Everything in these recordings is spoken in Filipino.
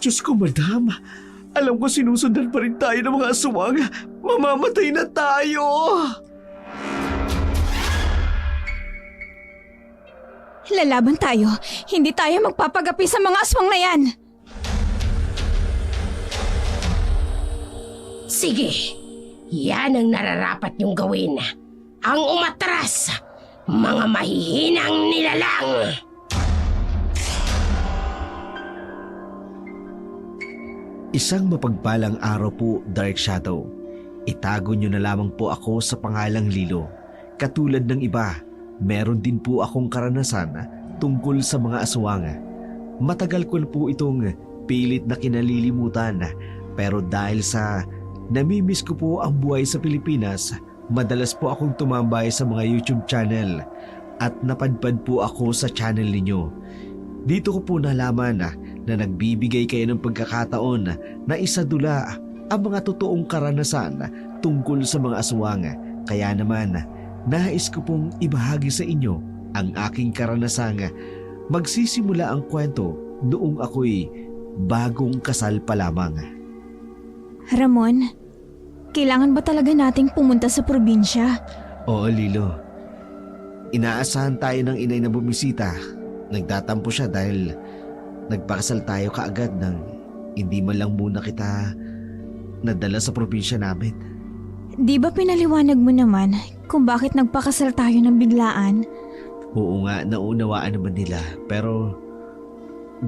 Diyos ko, madam. Alam ko sinusundan pa rin tayo ng mga aswang. Mamamatay na tayo! Lalaban tayo. Hindi tayo magpapagapi sa mga aswang na yan. Sige, yan ang nararapat niyong gawin. Ang umatras, mga mahihinang nilalang. Isang mapagpalang araw po, Dark Shadow. Itago niyo na lamang po ako sa pangalang Lilo. Katulad ng iba, meron din po akong karanasan tungkol sa mga aswang. Matagal ko na po itong pilit na kinalilimutan, pero dahil sa namimiss ko po ang buhay sa Pilipinas, madalas po akong tumambay sa mga YouTube channel at napadpad po ako sa channel ninyo. Dito ko po nalaman na nagbibigay kayo ng pagkakataon na isadula ang mga totoong karanasan tungkol sa mga aswang. Kaya naman, nais ko pong ibahagi sa inyo ang aking karanasang magsisimula ang kwento noong ako'y bagong kasal pa lamang. Ramon, kailangan ba talaga nating pumunta sa probinsya? Oo, Lilo. Inaasahan tayo ng inay na bumisita. Nagtatampo siya dahil nagpakasal tayo kaagad nang hindi man lang muna kita nadala sa probinsya namin. Di ba pinaliwanag mo naman kung bakit nagpakasal tayo ng biglaan? Oo nga, naunawaan naman nila. Pero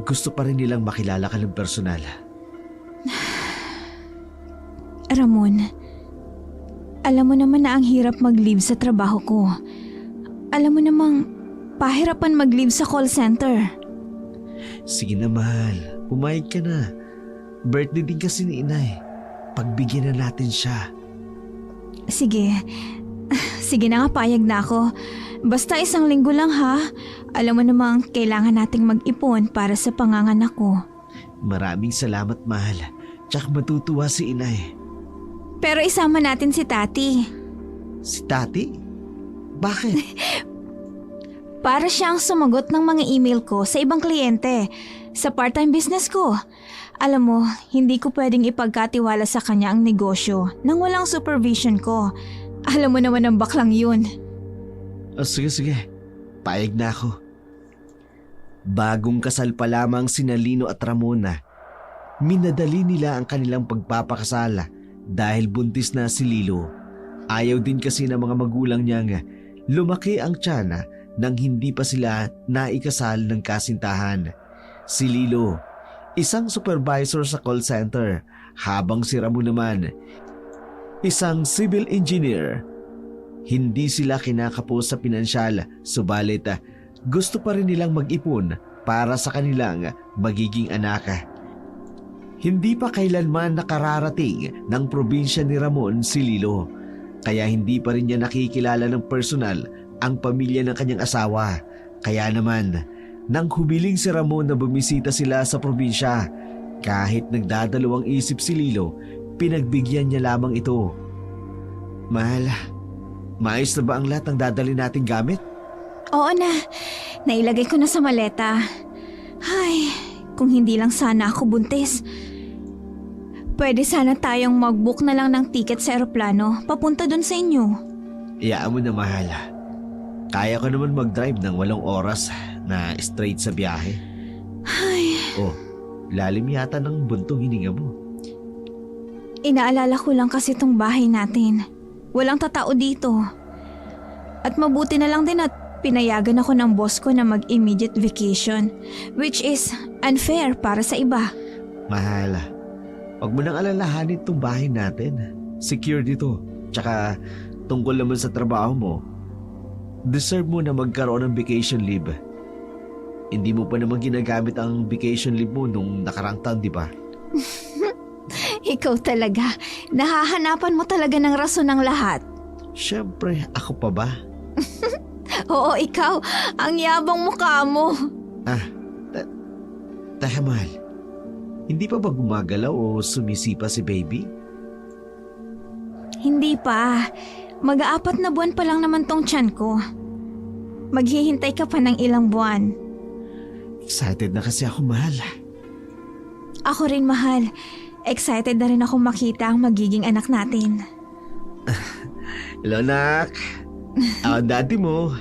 gusto pa rin nilang makilala ka ng personal. Ramon, alam mo naman na ang hirap mag-leave sa trabaho ko. Alam mo namang pahirapan mag-leave sa call center. Sige na, mahal. Pumayag ka na. Birthday din kasi ni inay. Pagbigyan na natin siya. Sige. Sige na nga, payag na ako. Basta 1 linggo lang ha. Alam mo namang kailangan nating mag-ipon para sa panganganak ko. Maraming salamat, mahal. Tsak matutuwa si inay. Pero isama natin si Tati. Si Tati? Bakit? Para siyang sumagot ng mga email ko sa ibang kliyente sa part-time business ko. Alam mo, hindi ko pwedeng ipagkatiwala sa kanya ang negosyo nang walang supervision ko. Alam mo naman ang baklang yun. Oh, sige. Payag na ako. Bagong kasal pa lamang sina Lino at Ramona. Minadali nila ang kanilang pagpapakasal dahil buntis na si Lilo. Ayaw din kasi ng mga magulang niyang lumaki ang tiyan nang hindi pa sila naikasal ng kasintahan. Si Lilo, isang supervisor sa call center, habang si Ramon naman, isang civil engineer. Hindi sila kinakapos sa pinansyal, subalit gusto pa rin nilang mag-ipon para sa kanilang magiging anak. Hindi pa kailanman nakararating ng probinsya ni Ramon si Lilo, kaya hindi pa rin niya nakikilala ng personal ang pamilya ng kanyang asawa. Kaya naman, nang humiling si Ramon na bumisita sila sa probinsya, kahit nagdadalawang isip si Lilo, pinagbigyan niya lamang ito. Mahal, maayos na ba ang lahat ng dadali nating gamit? Oo na, nailagay ko na sa maleta. Ay, kung hindi lang sana ako buntis. Pwede sana tayong mag-book na lang ng ticket sa eroplano papunta dun sa inyo. Iyaan mo na, mahal. Kaya ko naman mag-drive ng 8 oras na straight sa biyahe. Ay, Oh, lalim yata ng buntong hininga mo. inaalala ko lang kasi tong bahay natin. Walang tatao dito. At mabuti na lang din at pinayagan ako ng boss ko na mag-immediate vacation, which is unfair para sa iba. Mahal, huwag mo nang alalahanin itong bahay natin. Secure dito. Tsaka tungkol naman sa trabaho mo, deserve mo na magkaroon ng vacation leave. Hindi mo pa naman ginagamit ang vacation leave mo nung nakarang taon, di ba? Ikaw talaga. Nahahanapan mo talaga ng rason ng lahat. Siyempre, ako pa ba? Oo, ikaw. Ang yabang mukha mo. Teka, mahal. Hindi pa ba gumagalaw o sumisipa si baby? Hindi pa. Mag-4 na buwan pa lang naman tong tiyan ko. Maghihintay ka pa ng ilang buwan. Excited na kasi ako, mahal. Ako rin, mahal. Excited na rin ako makita ang magiging anak natin. Hello, nak. Ako dati mo.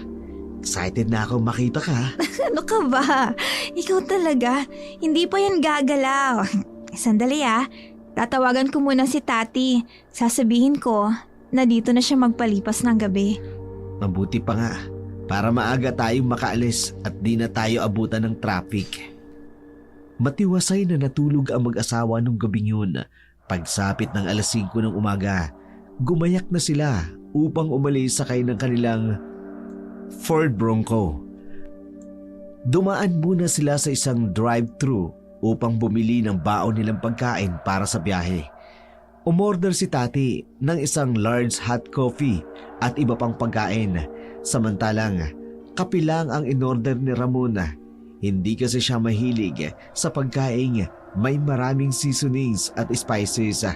Excited na ako makita ka. Ano ka ba? Ikaw talaga. Hindi pa yan gagalaw. Sandali Tatawagan ko muna si Tati. Sasabihin ko na dito na siya magpalipas ng gabi. Mabuti pa nga. Para maaga tayong makaalis at di na tayo abutan ng traffic. Matiwasay na natulog ang mag-asawa nung gabing yun. Pagsapit ng alas 5 ng umaga, gumayak na sila upang umalis sakay ng kanilang Ford Bronco. Dumaan muna sila sa isang drive-thru upang bumili ng baon nilang pagkain para sa biyahe. Umorder si Tati ng isang large hot coffee at iba pang pagkain. Samantalang kape lang ang inorder ni Ramon. Hindi kasi siya mahilig sa pagkain may maraming seasonings at spices,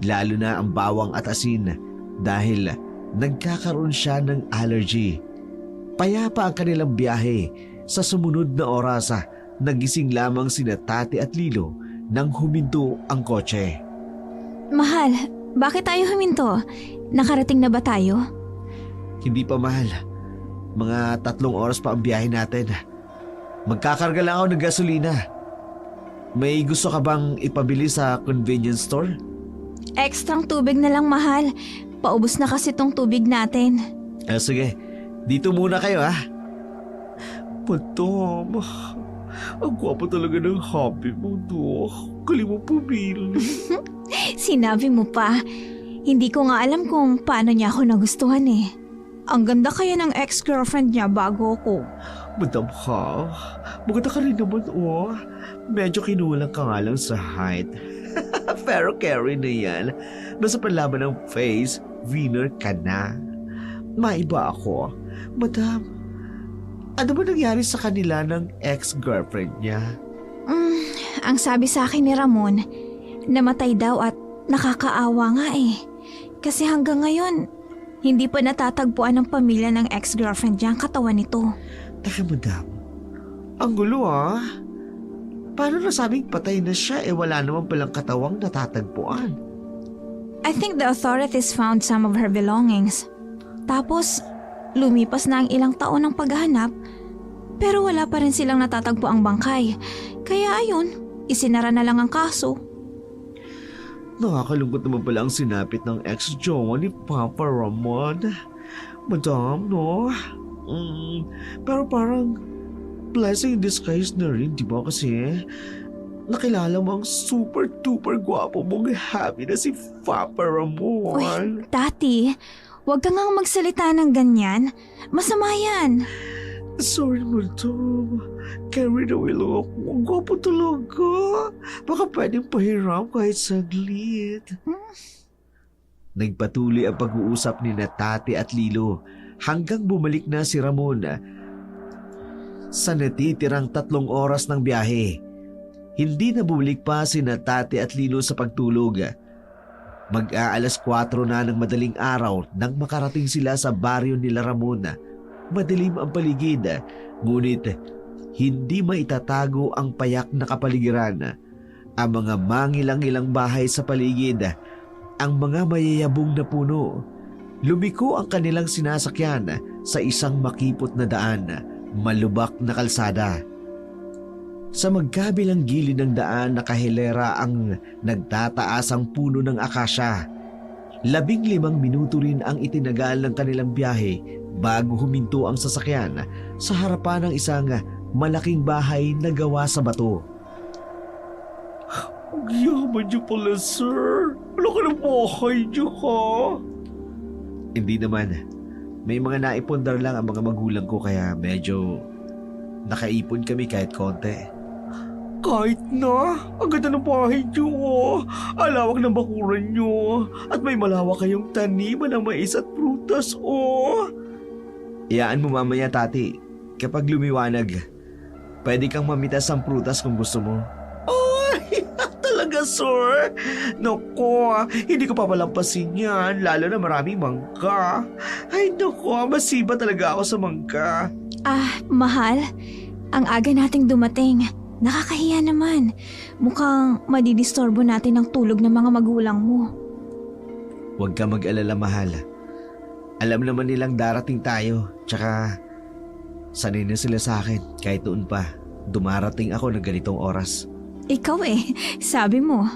lalo na ang bawang at asin dahil nagkakaroon siya ng allergy. Payapa ang kanilang biyahe. Sa sumunod na oras, nagising lamang sina Tati at Lilo nang huminto ang kotse. Mahal, bakit tayo huminto? Nakarating na ba tayo? Hindi pa, mahal. Mga 3 oras pa ang biyahe natin. Magkakarga lang ako ng gasolina. May gusto ka bang ipabili sa convenience store? Ekstrang tubig na lang, mahal. Paubos na kasi tong tubig natin. Sige, dito muna kayo Madam, ang gwapo talaga ng hobby mo, do. Kali mo pumili. Sinabi mo pa. Hindi ko nga alam kung paano niya ako nagustuhan Ang ganda kaya ng ex-girlfriend niya bago ako. Madam ha, maganda ka rin naman Medyo kinulang ka nga lang sa height. Pero carry na yan. Nasa panlaban ng face, winner ka na. Maiba ako. Madam, ano ba nangyari sa kanila ng ex-girlfriend niya? Ang sabi sa akin ni Ramon, namatay daw at nakakaawa nga Kasi hanggang ngayon, hindi pa natatagpuan ng pamilya ng ex-girlfriend niya ang katawan nito. Teka, madam. Ang gulo Paano nasabing patay na siya wala naman palang katawang natatagpuan? I think the authorities found some of her belongings. Tapos, lumipas na ang ilang taon ng paghahanap, pero wala pa rin silang natatagpo ang bangkay. Kaya ayun, isinara na lang ang kaso. Nakakalungkot naman pala ang sinapit ng ex-jowa ni Papa Ramon. Madam, no? Pero parang blessing in disguise na rin, di ba? Kasi nakilala mo ang super-duper gwapo mong happy na si Papa Ramon. Uy, Tati, huwag ka nga magsalita ng ganyan. Masama yan. Sorry, madam. Carried away lang ako. Ang gwapo talaga. Baka pwedeng pahiram kahit saglit. Nagpatuloy ang pag-uusap ni Tati at Lilo hanggang bumalik na si Ramon. Sa natitirang 3 oras ng biyahe, hindi na bumalik pa si Tati at Lilo sa pagtulog. Mag-aalas 4 na ng madaling araw nang makarating sila sa baryo nila Ramon. Madilim ang paligid, ngunit hindi maitatago ang payak na kapaligiran. Ang mga mangilang-ilang bahay sa paligid, ang mga mayayabong na puno. Lumiko ang kanilang sinasakyan sa isang makipot na daan, malubak na kalsada. Sa magkabilang gilid ng daan nakahilera ang nagtataasang puno ng akasya. 15 minuto rin ang itinagal ng kanilang biyahe bago huminto ang sasakyan sa harapan ng isang malaking bahay na gawa sa bato. Ang yaman niyo pala, sir. Wala ka ng bahay niyo, ha? Hindi naman. May mga naipundar lang ang mga magulang ko kaya medyo nakaipon kami kahit konti. Kahit na, ang ganda ng bahay niyo, alawak ng bakuran niyo, at may malawak kayong taniman ng mais at prutas, Iyaan mo mamaya, Tati. Kapag lumiwanag, pwede kang mamitas ang prutas kung gusto mo. Ay, talaga, sir? Naku, hindi ko papalampasin yan, lalo na maraming mangga. Ay, naku, masiba talaga ako sa mangga. Mahal, ang aga nating dumating. Nakakahiya naman. Mukhang madidisturbo natin ang tulog ng mga magulang mo. Huwag ka mag-alala, mahal. Alam naman nilang darating tayo. Tsaka, sanay na sila sa akin. Kahit noon pa, dumarating ako ng ganitong oras. Ikaw sabi mo.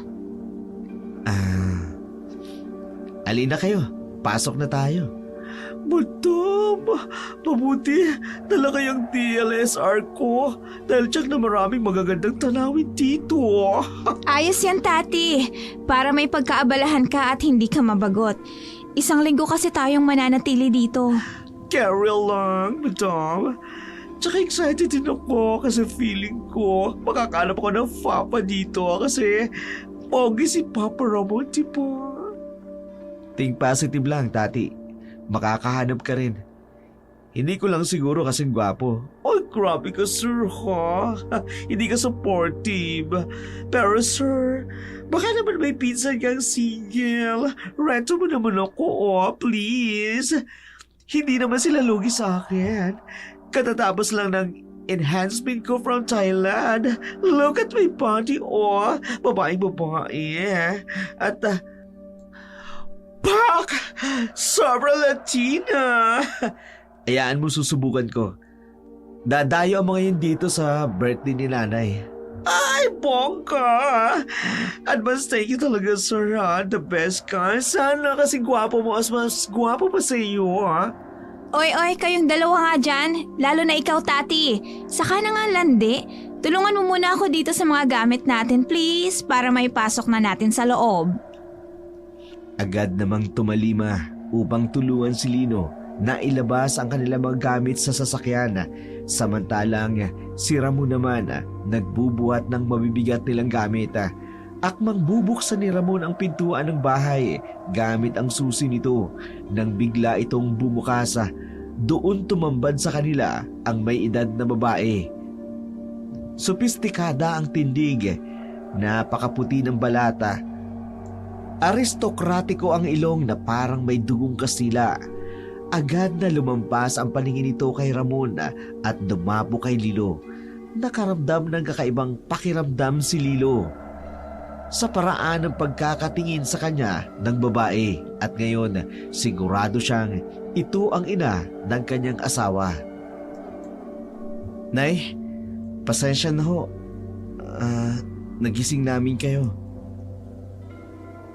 Alina kayo, pasok na tayo. Madam, mabuti dala kayong DLSR ko dahil tiyak na maraming magagandang tanawin dito. Ayos yan, Tati. Para may pagkaabalahan ka at hindi ka mabagot. 1 linggo kasi tayong mananatili dito. Carry lang, madam. Tsaka excited din ako kasi feeling ko makakahanap ako ng papa dito kasi pogi si Papa Ramon, di ba? Think positive lang, Tati. Makakahanap ka rin. Hindi ko lang siguro kasing gwapo. Oh, grabe ka, sir, ha? Hindi ka supportive. Pero, sir, baka naman may pinsan kang single. Rento mo naman ako, please. Hindi naman sila lugi sa akin. Katatapos lang ng enhancement ko from Thailand. Look at my body, babaeng babae. At, Pak! Sobra Latina! Ayaan mo, susubukan ko. Dadayo ang mga yun dito sa birthday ni nanay. Ay, bongga! Advance thank you talaga, sir, ha? The best ka. Sana kasi gwapo mo as mas gwapo pa sa iyo, ha? Oy, kayong dalawa nga dyan. Lalo na ikaw, Tati. Saka na nga landi. Tulungan mo muna ako dito sa mga gamit natin, please, para may pasok na natin sa loob. Agad namang tumalima upang tulungan si Lino na ilabas ang kanilang mga gamit sa sasakyan. Samantalang si Ramon naman nagbubuhat ng mabibigat nilang gamit. Akmang bubuksan ni Ramon ang pintuan ng bahay gamit ang susi nito nang bigla itong bumukas. Doon tumambad sa kanila ang may edad na babae. Sopistikada ang tindig, napakaputi ng balata. Aristokratiko ang ilong na parang may dugong Kastila. Agad na lumampas ang paningin nito kay Ramon at dumapo kay Lilo. Nakaramdam ng kakaibang pakiramdam si Lilo sa paraan ng pagkakatingin sa kanya ng babae at ngayon sigurado siyang ito ang ina ng kanyang asawa. Nay, pasensya na ho. Nagising namin kayo.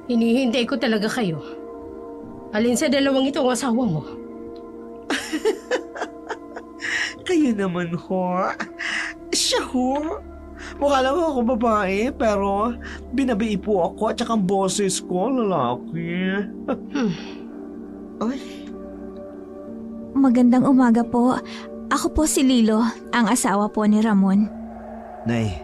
Hinihintay ko talaga kayo. Alin sa dalawang ito ang asawa mo? Kayo naman ho. Siya ho. Mukha lang ako babae pero binabii po ako at saka ang boses ko lalaki. Ay. Magandang umaga po. Ako po si Lilo, ang asawa po ni Ramon. Nay,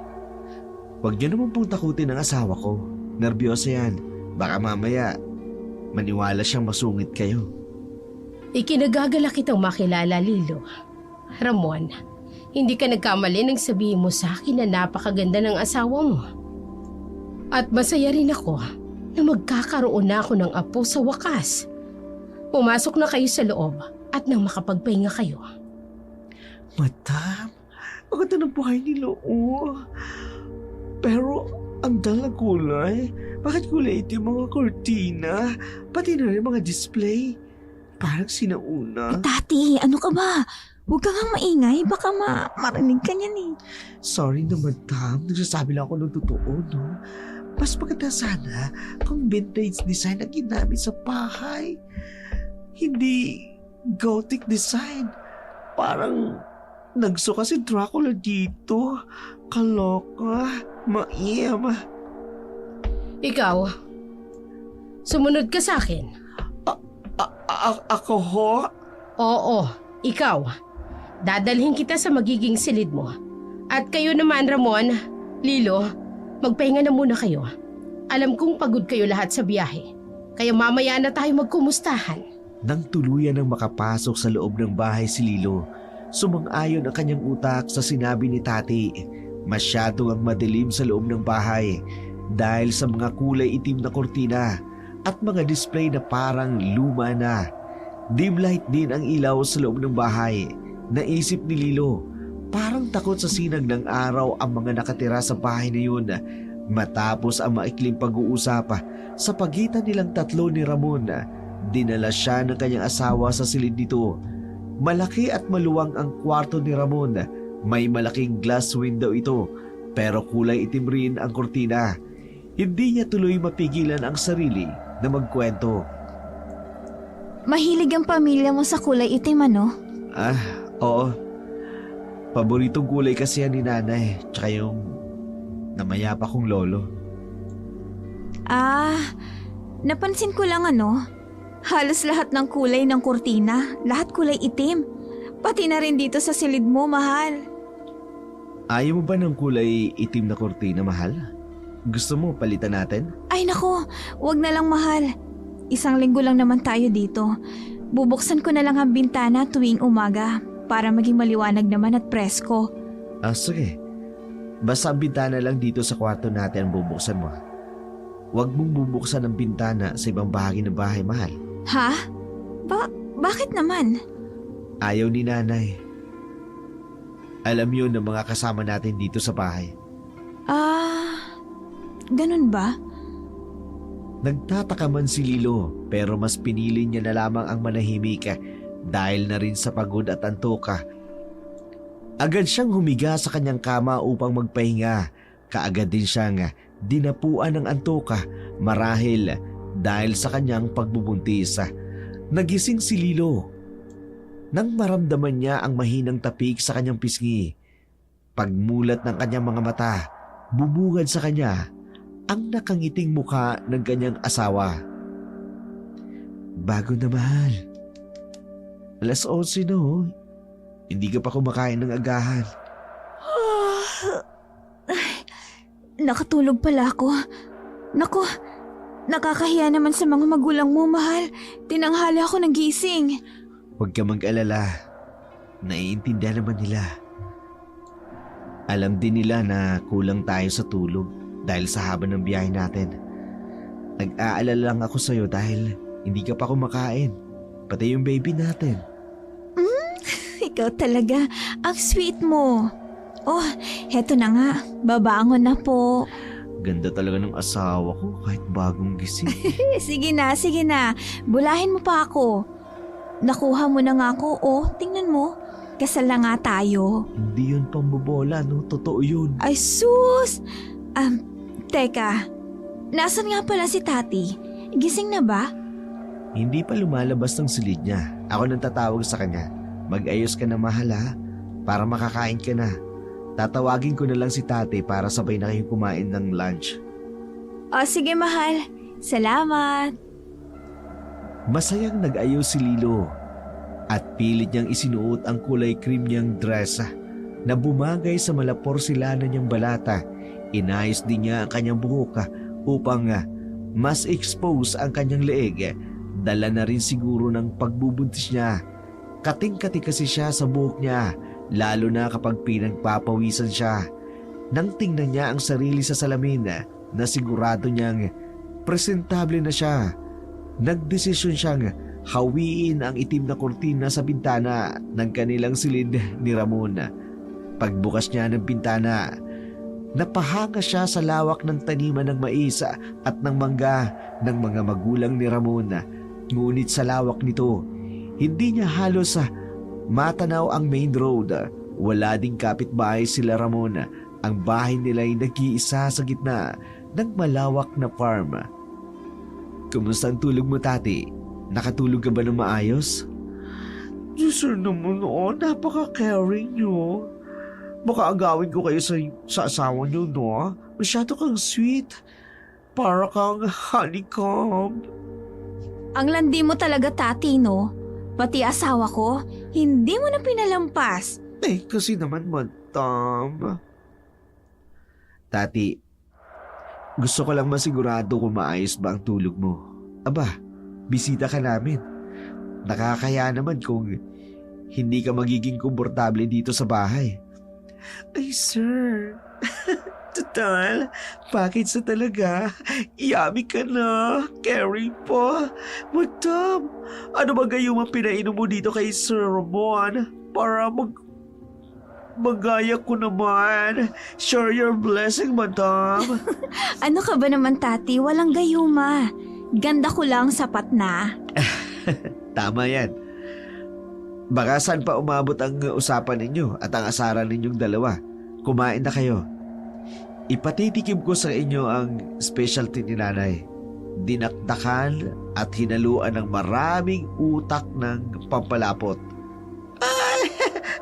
huwag niyo naman pong takutin ang asawa ko. Nerbiyosa yan. Baka mamaya maniwala siyang masungit kayo. Ikinagagala kitang makilala, Lilo. Ramon, hindi ka nagkamali nang sabihin mo sa akin na napakaganda ng asawa mo. At masaya rin ako na magkakaroon na ako ng apo sa wakas. Pumasok na kayo sa loob at nang makapagpahinga kayo. Madam, ang ganda ng buhay ni Loo. Pero ang dal na kulay. Bakit kulay ito yung mga kortina? Pati na rin mga display. Parang sinauna. Tati, ano ka ba? Huwag ka nga maingay. Baka marinig ka niyan Sorry na, madam. Nagsasabi lang ako ng totoo, no? Mas maganda sana kung vintage design ang ginamit sa bahay. Hindi gothic design. Parang nagsuka si Dracula dito. Kaloka. Maiyam. Ikaw, sumunod ka sa akin. Ako ho? Oo, ikaw. Dadalhin kita sa magiging silid mo. At kayo naman, Ramon, Lilo, magpahinga na muna kayo. Alam kong pagod kayo lahat sa biyahe. Kaya mamaya na tayo magkumustahan. Nang tuluyan ng makapasok sa loob ng bahay si Lilo, sumang-ayon ang kanyang utak sa sinabi ni Tati. Masyado ang madilim sa loob ng bahay dahil sa mga kulay itim na kortina at mga display na parang luma na. Dim light din ang ilaw sa loob ng bahay. Naisip ni Lilo, Parang takot sa sinag ng araw ang mga nakatira sa bahay na yun matapos ang maikling pag-uusap sa pagitan nilang tatlo ni Ramon. Dinala siya ng kanyang asawa sa silid nito. Malaki at maluwang ang kwarto ni Ramon. May malaking glass window ito pero kulay itim rin ang kurtina. Hindi niya tuloy mapigilan ang sarili na magkwento. Mahilig ang pamilya mo sa kulay itim, ano? Oo. Paboritong kulay kasi yan ni nanay, tsaka yung namayapa kong lolo. Napansin ko lang halos lahat ng kulay ng kurtina, lahat kulay itim. Pati na rin dito sa silid mo, mahal. Ayaw mo ba ng kulay itim na kurtina, mahal? Gusto mo palitan natin? Ay nako, wag na lang, mahal. 1 linggo lang naman tayo dito. Bubuksan ko na lang ang bintana tuwing umaga para maging maliwanag naman at presko. Sige. Basta ang bintana lang dito sa kwarto natin ang bubuksan mo. Huwag mong bubuksan ang bintana sa ibang bahagi ng bahay, mahal. Ha? Bakit naman? Ayaw ni nanay. Alam yun ng mga kasama natin dito sa bahay. Ganun ba? Nagtataka man si Lilo pero mas pinili niya na lamang ang manahimik dahil na rin sa pagod at antoka. Agad siyang humiga sa kanyang kama upang magpahinga. Kaagad din siyang dinapuan ng antoka marahil dahil sa kanyang pagbubuntis. Nagising si Lilo nang maramdaman niya ang mahinang tapik sa kanyang pisngi. Pagmulat ng kanyang mga mata, bubungad sa kanya ang nakangiting mukha ng kanyang asawa. Bago na, mahal. 11:00 na Hindi ka pa kumakain ng agahan. Nakatulog pala ako. Naku, nakakahiya naman sa mga magulang mo, mahal. Tinanghali ako ng gising. Huwag ka mag-alala. Naiintindihan naman nila. Alam din nila na kulang tayo sa tulog dahil sa haba ng biyahe natin. Nag-aalala lang ako sa'yo dahil hindi ka pa kumakain. Pati yung baby natin. Ikaw talaga, ang sweet mo. Oh, heto na nga. Babangon na po. Ganda talaga ng asawa ko kahit bagong gising. Sige na. Bulahin mo pa ako. Nakuha mo na nga ako. Oh, tingnan mo. Kasal na nga tayo. Hindi yun pambobola, no? Totoo yun. Ay, sus! Teka. Nasaan nga pala si Tati? Gising na ba? Hindi pa lumalabas ng silid niya. Ako nang tatawag sa kanya. Mag-ayos ka na, mahal, ha? Para makakain ka na. Tatawagin ko na lang si Tati para sabay na kayong kumain ng lunch. O, sige, mahal. Salamat. Masayang nag-ayos si Lilo at pilit niyang isinuot ang kulay cream niyang dress na bumagay sa malaporsilanan niyang balata. Inayos din niya ang kanyang buhok upang mas expose ang kanyang leeg. Dala na rin siguro ng pagbubuntis niya. Kating-kati kasi siya sa buhok niya, lalo na kapag pinagpapawisan siya. Nang tingnan niya ang sarili sa salamin na sigurado niyang presentable na siya, nagdesisyon siyang hawiin ang itim na kurtina sa bintana ng kanilang silid ni Ramon. Pagbukas niya ng bintana, napahanga siya sa lawak ng taniman ng mais at ng mangga ng mga magulang ni Ramon. Ngunit sa lawak nito, hindi niya halos matanaw ang main road. Wala ding kapitbahay sila Ramon. Ang bahay nila ay nag-iisa sa gitna ng malawak na farm. Kumusta ang tulog mo, Tati? Nakatulog ka ba ng maayos? Diyos naman, napaka-caring niyo. Baka agawin ko kayo sa asawa niyo, no? Masyado kang sweet. Para kang honeycomb. Ang landi mo talaga, Tati, no? Pati asawa ko, hindi mo na pinalampas. Kasi naman, madam. Tati, gusto ko lang masigurado kung maayos ba ang tulog mo. Aba, bisita ka namin. Nakakaya naman kung hindi ka magiging komportable dito sa bahay. Ay, sir. Total, package na talaga. Yummy ka na. Caring pa. Madam, ano ba gayong ang pinainom mo dito kay Sir Ramon para Magaya ko naman. Share your blessing, madam. Ano ka ba naman, Tati? Walang gayuma. Ganda ko lang, sapat na. Tama yan. Baka saan pa umabot ang usapan ninyo at ang asaran ninyong dalawa. Kumain na kayo. Ipatitikim ko sa inyo ang specialty ni nanay. Dinakdakan at hinaluan ng maraming utak ng pampalapot. Ay,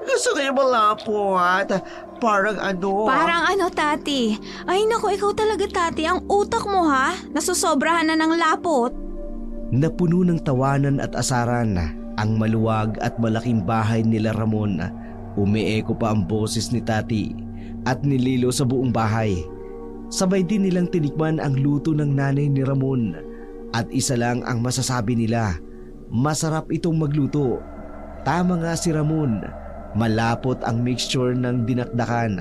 gusto kayo malapot. Parang ano? Parang ano, Tati? Ay naku, ikaw talaga, Tati. Ang utak mo, ha? Nasusobrahan na ng lapot. Napuno ng tawanan at asaran ang maluwag at malaking bahay nila Ramon. Umieko pa ang boses ni Tati at ni Lilo sa buong bahay. Sabay din nilang tinikman ang luto ng nanay ni Ramon. At isa lang ang masasabi nila, masarap itong magluto. Tama nga si Ramon, malapot ang mixture ng dinakdakan.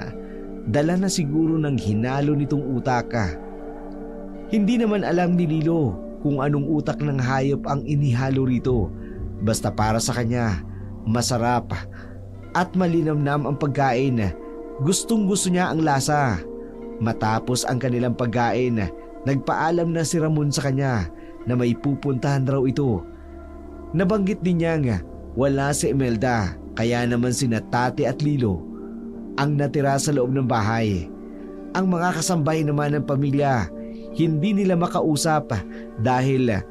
Dala na siguro ng hinalo nitong utak. Hindi naman alam ni Lilo kung anong utak ng hayop ang inihalo rito. Basta para sa kanya, masarap at malinamnam ang pagkain. Gustong gusto niya ang lasa. Matapos ang kanilang pagkain, nagpaalam na si Ramon sa kanya na may pupuntahan raw ito. Nabanggit din niya nga wala si Imelda, kaya naman sina Tati at Lilo ang natira sa loob ng bahay. Ang mga kasambay naman ng pamilya, hindi nila makausap dahil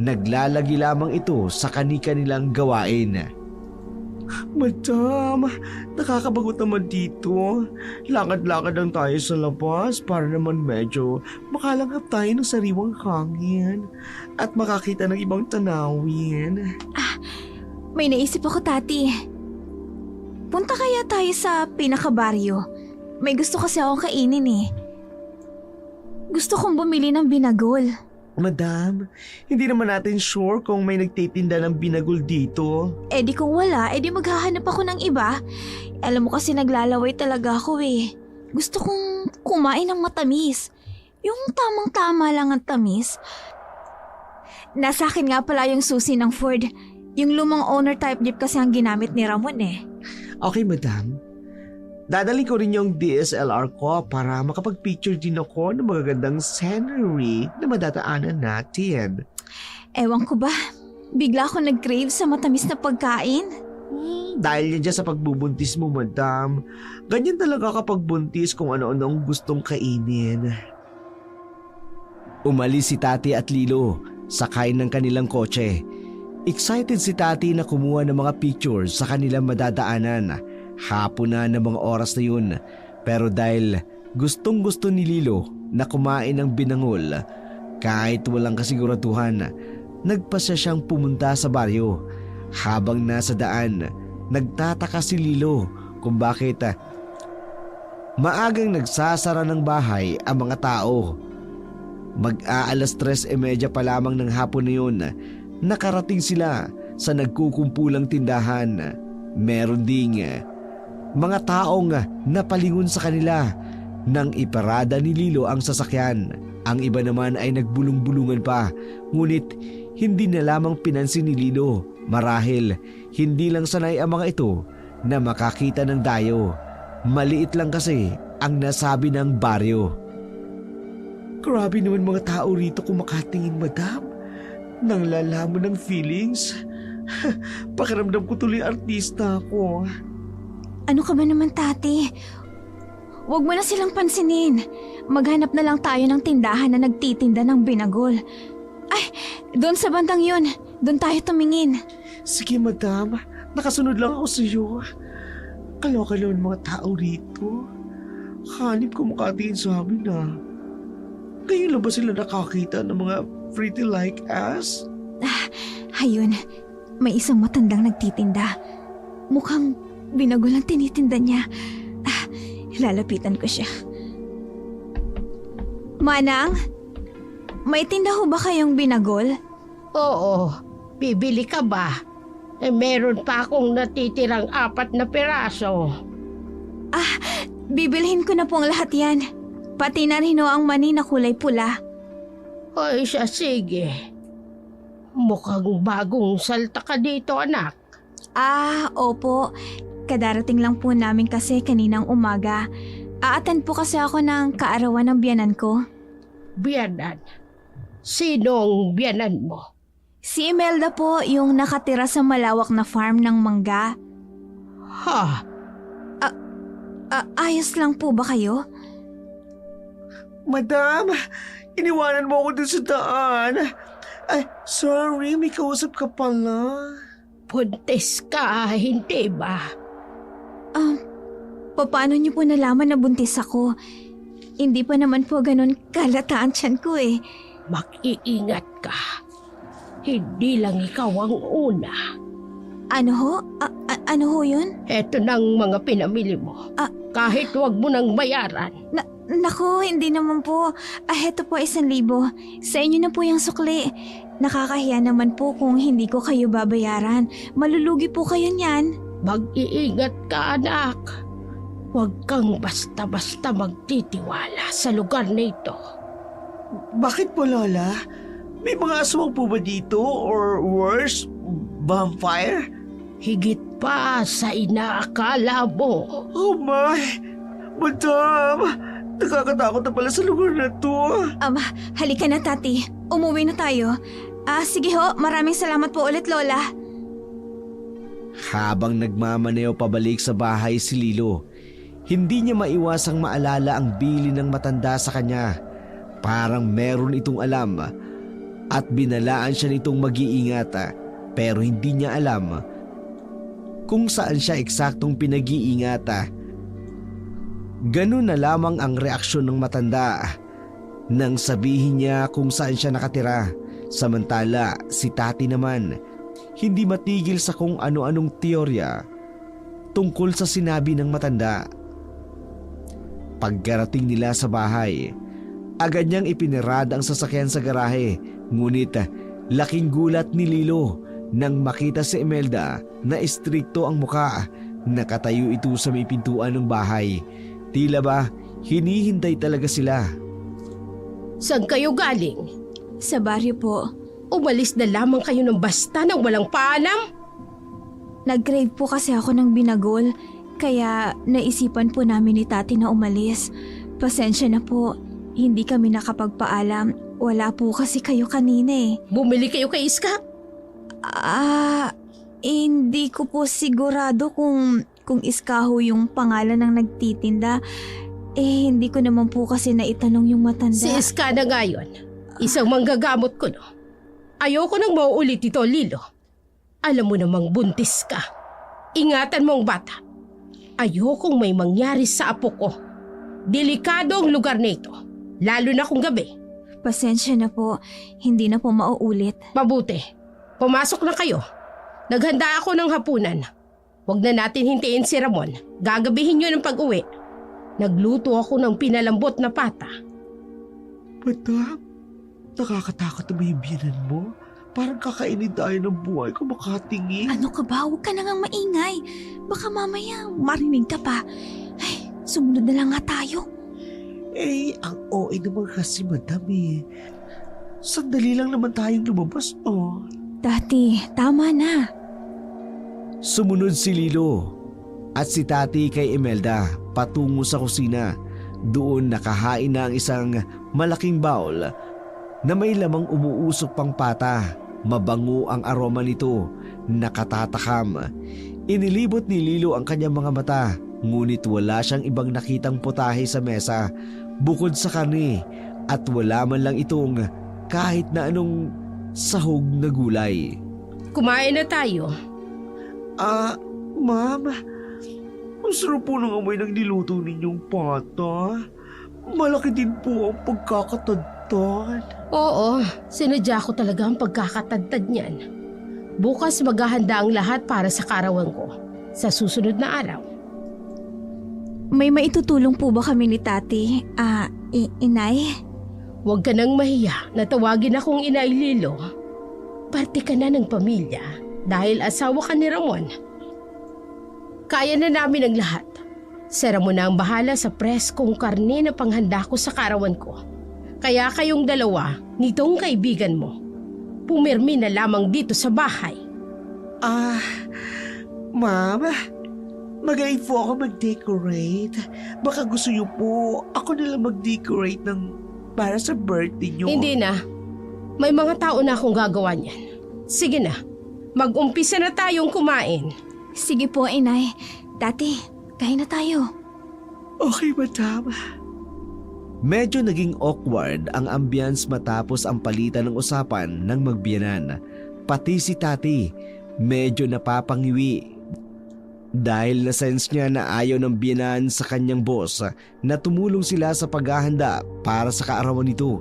naglalagi lamang ito sa kani-kanilang gawain. Madam, nakakabagot naman dito. Lakad-lakad lang tayo sa labas para naman medyo makalanghap tayo ng sariwang hangin at makakita ng ibang tanawin. May naisip ako, Tati. Punta kaya tayo sa pinakabaryo. May gusto kasi akong kainin eh. Gusto kong bumili ng binagol. Madam, hindi naman natin sure kung may nagtitinda ng binagol dito. Eh di kung wala, eh di maghahanap ako ng iba. Alam mo kasi naglalaway talaga ako eh. Gusto kong kumain ng matamis. Yung tamang-tama lang ang tamis. Nasa akin nga pala yung susi ng Ford. Yung lumang owner type jeep kasi ang ginamit ni Ramon eh. Okay, madam. Dadalhin ko rin yung DSLR ko para makapag-picture din ako ng magagandang scenery na madadaanan natin. Ewan ko ba, bigla ako nag-crave sa matamis na pagkain. Dahil yan dyan sa pagbubuntis mo, madam. Ganyan talaga kapag buntis kung ano-ano ang gustong kainin. Umalis si Tati at Lilo, sakay ng kanilang kotse. Excited si Tati na kumuha ng mga pictures sa kanilang madadaanan. Hapon na ng mga oras na yun, pero dahil gustong gusto ni Lilo na kumain ng binangol, kahit walang kasiguraduhan, nagpasya siyang pumunta sa baryo. Habang nasa daan, nagtataka si Lilo kung bakit maagang nagsasara ng bahay ang mga tao. Mag-aalas 3:30 pa lamang ng hapon na yun, nakarating sila sa nagkukumpulang tindahan. Meron ding mga taong napalingon sa kanila nang iparada ni Lilo ang sasakyan. Ang iba naman ay nagbulong-bulungan pa, ngunit hindi na lamang pinansin ni Lilo. Marahil hindi lang sanay ang mga ito na makakita ng dayo. Maliit lang kasi ang nasabi ng baryo. Grabe naman mga tao rito kung makatingin, madam. Nang lalamon ng feelings. Pakiramdam ko tuloy artista ako. Ano ka ba naman, Tati? Huwag mo na silang pansinin. Maghanap na lang tayo ng tindahan na nagtitinda ng binagol. Ay, doon sa bandang yun. Doon tayo tumingin. Sige, madam. Nakasunod lang ako sa iyo. Kaloka naman mga tao rito. Hanip ko makatingin sa amin Ngayon lang ba sila nakakita ng mga pretty like us? Ayun, may isang matandang nagtitinda. Mukhang binagol ang tinitinda niya. Lalapitan ko siya. Manang, may tinda ho ba kayong binagol? Oo, bibili ka ba? Meron pa akong natitirang 4 na piraso. Bibilhin ko na pong lahat yan. Pati na rin ho ang mani na kulay pula. Ay siya, sige. Mukhang bagong salta ka dito, anak. Opo. kadarating lang po namin kasi kaninang umaga. A-attend po kasi ako ng kaarawan ng biyanan ko. Biyanan? Sinong biyanan mo? Si Imelda po, yung nakatira sa malawak na farm ng mangga. Ha? Ayos lang po ba kayo? Madam, iniwanan mo ako dun sa daan. Ay, sorry, may kausap ka pala. Buntis ka, hindi ba? Paano niyo po nalaman na buntis ako? Hindi pa naman po ganun kalataan tiyan ko eh. Mag-iingat ka. Hindi lang ikaw ang una. Ano ho? Ano ho yun? Eto ng mga pinamili mo. Kahit wag mo nang bayaran. Naku, hindi naman po. Heto po 1,000. Sa inyo na po yung sukli. Nakakahiya naman po kung hindi ko kayo babayaran. Malulugi po kayo niyan. Mag-iingat ka, anak. Huwag kang basta-basta magtitiwala sa lugar na ito. Bakit po, Lola? May mga aswang po ba dito? Or worse, vampire? Higit pa sa inaakala mo. Oh my! Madam! Nakakatakot na pala sa lugar na to. Halika na, Tati. Umuwi na tayo. Sige ho, maraming salamat po ulit, Lola. Habang nagmamaneo pabalik sa bahay si Lilo, hindi niya maiwasang maalala ang bili ng matanda sa kanya. Parang meron itong alam at binalaan siya nitong mag-iingat, pero hindi niya alam kung saan siya eksaktong pinag-iingat. Ganun na lamang ang reaksyon ng matanda nang sabihin niya kung saan siya nakatira. Samantala si Tati naman hindi matigil sa kung ano-anong teorya tungkol sa sinabi ng matanda. Pagkarating nila sa bahay, agad niyang ipinirada ang sasakyan sa garahe. Ngunit laking gulat ni Lilo nang makita si Imelda na istrikto ang muka. Nakatayo ito sa may pintuan ng bahay. Tila ba hinihintay talaga sila. Saan kayo galing? Sa baryo po. Umalis na lamang kayo ng basta nang walang paalam? Nag-crave po kasi ako ng binagol. Kaya naisipan po namin ni Tati na umalis. Pasensya na po, hindi kami nakapagpaalam. Wala po kasi kayo kanina eh. Bumili kayo kay Iska? Hindi ko po sigurado kung Iskaho yung pangalan ng nagtitinda. Hindi ko naman po kasi naitanong yung matanda. Si Iska na ngayon. Isang manggagamot ko, no? Ayoko nang mauulit ito, Lilo. Alam mo namang buntis ka. Ingatan mo ang bata. Ayokong may mangyari sa apo ko. Delikado ang lugar na ito, lalo na kung gabi. Pasensya na po, hindi na po mauulit. Mabuti, pumasok na kayo. Naghanda ako ng hapunan. Huwag na natin hintayin si Ramon. Gagabihin yun ng pag-uwi. Nagluto ako ng pinalambot na pata. Madam, nakakatakot na may biyanan mo. Parang kakainin tayo ng buhay ko makatingin. Ano ka ba? Huwag ka na ngang maingay. Baka mamaya marinig ka pa. Ay, sumunod na lang nga tayo. Ang OA naman kasi madam eh. Sandali lang naman tayong lumabas Tati, tama na. Sumunod si Lilo at si Tati kay Imelda patungo sa kusina. Doon nakahain na ang isang malaking bowl na may lamang umuusok pang pata. Mabango ang aroma nito, nakatatakam. Inilibot ni Lilo ang kanyang mga mata, ngunit wala siyang ibang nakitang putahe sa mesa bukod sa karne at wala man lang itong kahit na anong sahog na gulay. Kumain na tayo. Ma'am, ang sarap po ng amoy ng niluto ninyong pata. Malaki din po ang pagkakatadtad. Oo, sinadya ko talaga ang pagkakatadtad niyan. Bukas maghahanda ang lahat para sa karawan ko sa susunod na araw. May maitutulong po ba kami ni Tati? Inay? Huwag ka nang mahiya na tawagin akong Inay Lilo. Parte ka na ng pamilya dahil asawa ka ni Ramon. Kaya na namin ang lahat. Si Ramon na ang bahala sa preskong karne na panghanda ko sa karawan ko. Kaya kayong dalawa, nitong kaibigan mo, pumirmi na lamang dito sa bahay. Ma'am, Magaling po ako mag-decorate. Baka gusto niyo po, ako na lang mag-decorate para sa birthday niyo. Hindi na. May mga tao na akong gagawa niyan. Sige na, mag-umpisa na tayong kumain. Sige po, inay. Dati, kain na tayo. Okay, madam. Medyo naging awkward ang ambience matapos ang palitan ng usapan ng magbiyanan. Pati si Tati, medyo napapangiwi. Dahil na-sense niya na ayaw ng biyanan sa kanyang boss na tumulong sila sa paghahanda para sa kaarawan nito.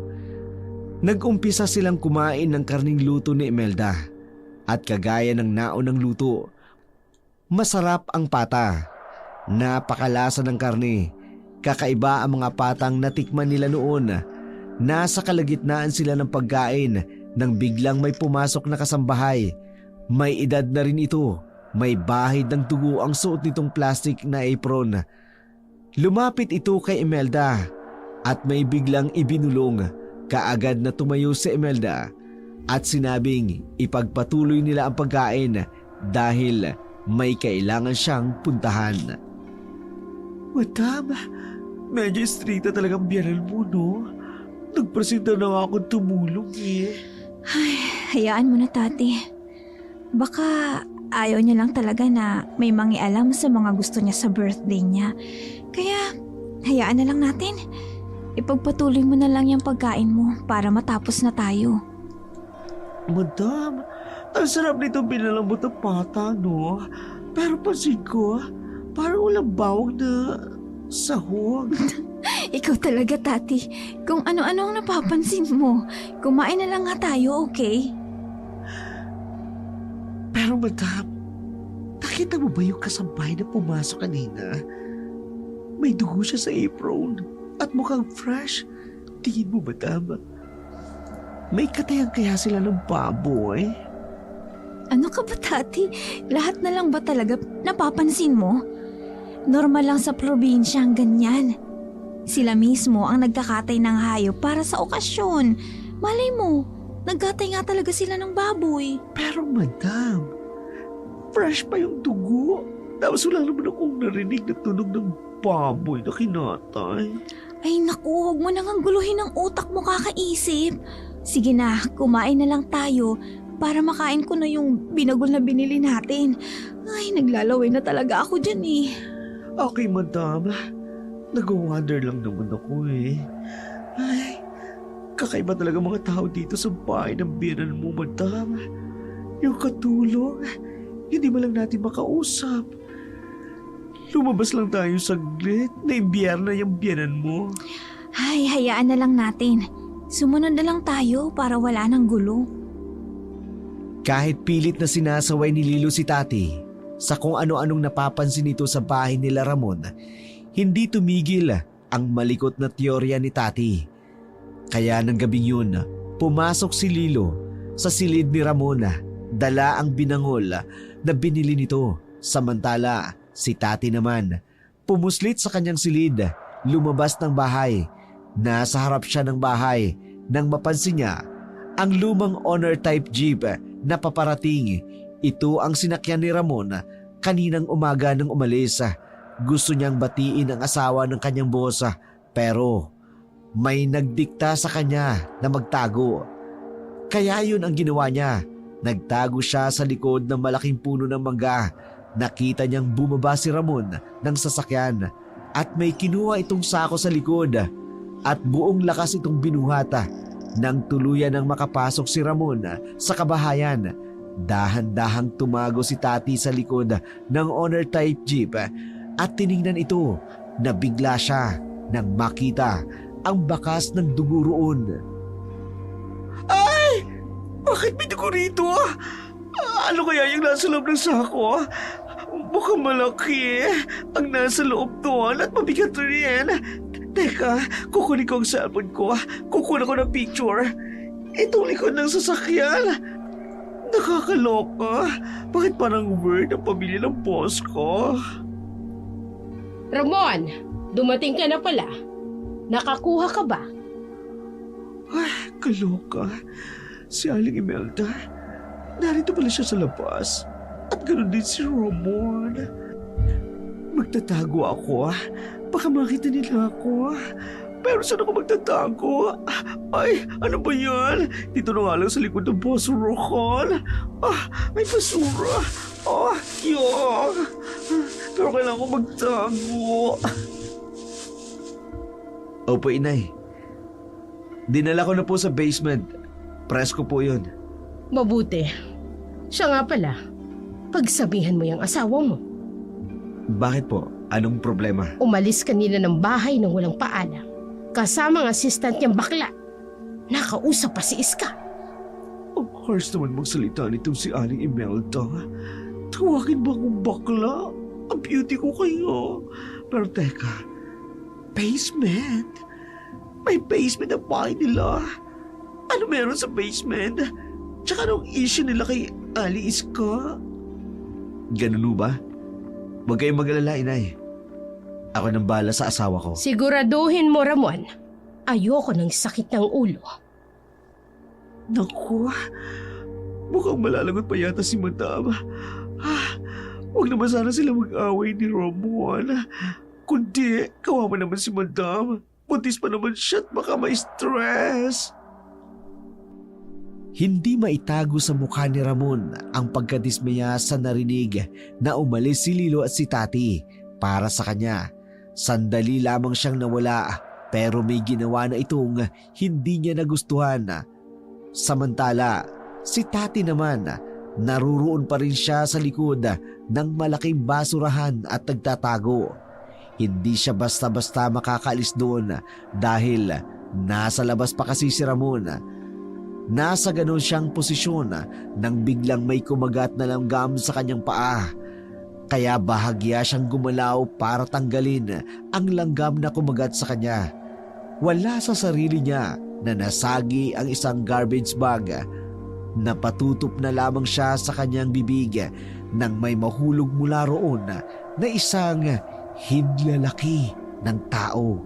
Nag-umpisa silang kumain ng karning luto ni Imelda. At kagaya ng naunang luto, masarap ang pata. Napakalasa ng karne. Kakaiba ang mga patang natikman nila noon. Nasa kalagitnaan sila ng pagkain nang biglang may pumasok na kasambahay. May edad na rin ito. May bahid ng dugo ang suot nitong plastic na apron. Lumapit ito kay Imelda at may biglang ibinulong. Kaagad na tumayo si Imelda at sinabing ipagpatuloy nila ang pagkain dahil may kailangan siyang puntahan. Madam, medyo stricta talagang biyanan mo, no? Nagpresenta na nga akong tumulong eh. Ay, hayaan mo na, Tati. Baka ayaw niya lang talaga na may mangialam sa mga gusto niya sa birthday niya. Kaya, hayaan na lang natin. Ipagpatuloy mo na lang yung pagkain mo para matapos na tayo. Madam, ang sarap nitong pinalambot ng pata, no? Pero pansin ko, parang walang bawang na sahog. Ikaw talaga, Tati. Kung ano-ano ang napapansin mo, kumain na lang nga tayo, okay? Pero madam, nakita mo ba yung kasampay na pumasok kanina? May dugo siya sa apron at mukhang fresh. Tingin mo, madam, may katayan kaya sila ng baboy? Ano ka ba, Tati? Lahat na lang ba talaga napapansin mo? Normal lang sa probinsya ang ganyan. Sila mismo ang nagkakatay ng hayop para sa okasyon. Malay mo, nagkatay nga talaga sila ng baboy. Pero madam, fresh pa yung dugo. Tapos wala naman akong narinig na tunog ng baboy na kinatay. Ay naku, huwag mo nang guluhin ang utak mo kakaisip. Sige na, kumain na lang tayo para makain ko na yung binagol na binili natin. Ay, naglalaway na talaga ako dyan eh. Okay, madam. Nag-wonder lang naman ako eh. Ay, kakaiba talaga mga tao dito sa bahay ng biyanan mo, madam. Yung katulong, hindi mo lang natin makausap. Lumabas lang tayo saglit na imbiyerna yung biyanan mo. Ay, hayaan na lang natin. Sumunod na lang tayo para wala ng gulo. Kahit pilit na sinasaway ni Lilo si Tati sa kung ano-anong napapansin nito sa bahay nila Ramon, hindi tumigil ang malikot na teorya ni Tati. Kaya ng gabing yun, pumasok si Lilo sa silid ni Ramon, dala ang binangol na binili nito. Samantala, si Tati naman, pumuslit sa kanyang silid, lumabas ng bahay. Nasa harap siya ng bahay nang mapansin niya ang lumang honor type jeep na paparating. Ito ang sinakyan ni Ramon kaninang umaga nang umalis. Gusto niyang batiin ang asawa ng kanyang boss pero may nagdikta sa kanya na magtago. Kaya yun ang ginawa niya. Nagtago siya sa likod ng malaking puno ng mangga. Nakita niyang bumaba si Ramon ng sasakyan at may kinuha itong sako sa likod at buong lakas itong binuhata. Nang tuluyan ng makapasok si Ramon sa kabahayan, dahan-dahang tumago si Tati sa likod ng honor type jeep at tiningnan ito. Nabigla siya nang makita ang bakas ng dugo roon. Ay! Bakit may dugo rito? Ano kaya yung nasa loob ng sako? Mukhang malaki ang nasa loob doon at mabigat rin. Teka, kukunin ko ang cellphone ko. Kukunin ko ng picture. Itong likod ng sasakyan. Nakakaloka. Bakit parang weird ang pamilya ng boss ko? Ramon, dumating ka na pala. Nakakuha ka ba? Ay, kaloka. Si Aling Imelda, narito pala siya sa labas. At ganoon din si Ramon. Magtatago ako. Baka makita nila ako. Pero saan ako magtatago? Ay, ano ba yan? Dito na nga lang sa likod ng basurahan. May basura. Yuck. Pero kailangan ko magtago. Opo, inay. Dinala ko na po sa basement. Presko po yun. Mabuti. Siya nga pala, pagsabihan mo yung asawa mo. Bakit po? Anong problema? Umalis kanina ng bahay nang walang paalam. Kasama ang assistant niyang bakla. Nakausap pa si Iska. Ang harsh naman magsalita nitong si Aling Imelda. Tawagin ba akong bakla? Ang beauty ko kayo. Pero teka, basement? May basement ang bahay nila. Ano meron sa basement? Tsaka anong issue nila kay Ali Iska? Ganun ba? Huwag kayong mag-alala, inay. Ako nang bahala sa asawa ko. Siguraduhin mo, Ramon. Ayoko ng sakit ng ulo. Naku, mukhang malalagot pa yata si Madam. Huwag naman sana sila mag-away ni Ramon. Kundi, kawawa naman si Madam. Buntis pa naman siya at baka may stress. Hindi maitago sa mukha ni Ramon ang pagkadismaya sa narinig na umalis si Lilo at si Tati para sa kanya. Sandali lamang siyang nawala pero may ginawa na itong hindi niya nagustuhan. Samantala, si Tati naman naruroon pa rin siya sa likod ng malaking basurahan at nagtatago. Hindi siya basta-basta makakaalis doon dahil nasa labas pa kasi si Ramon. Nasa ganun siyang posisyon nang biglang may kumagat na langgam sa kanyang paa. Kaya bahagya siyang gumalaw para tanggalin ang langgam na kumagat sa kanya. Wala sa sarili niya na nasagi ang isang garbage bag. Napatutup na lamang siya sa kanyang bibig nang may mahulog mula roon na isang hidlalaki ng tao.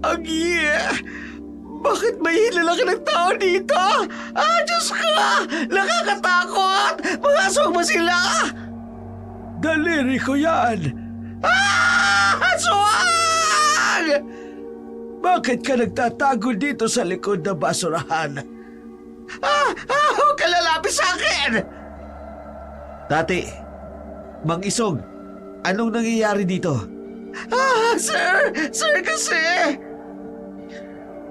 Agi! Bakit may hilalaki ng tao dito? Diyos ko! Nakakatakot! Mga aswang ba sila? Daliri ko yan! Aswang! Bakit ka nagtatago dito sa likod ng basurahan? Huwag ka lalapit sa akin! Tati, Mang Isong, anong nangyayari dito? Sir kasi...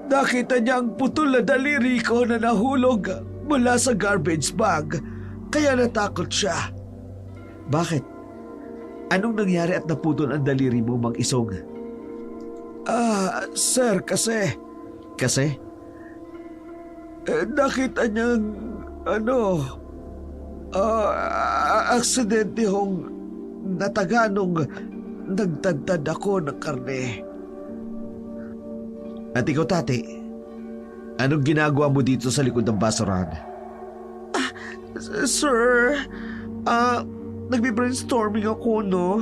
Nakita niya ang putol na daliri ko na nahulog mula sa garbage bag, kaya natakot siya. Bakit? Anong nangyari at naputol ang daliri mo, Mang Isong? Sir, kasi... Kasi? Nakita niyang, aksidente hong nataga nung nagtadtad ako ng karne. At ikaw, Tati, anong ginagawa mo dito sa likod ng basurahan? Sir, nagbi-brainstorming ako, no?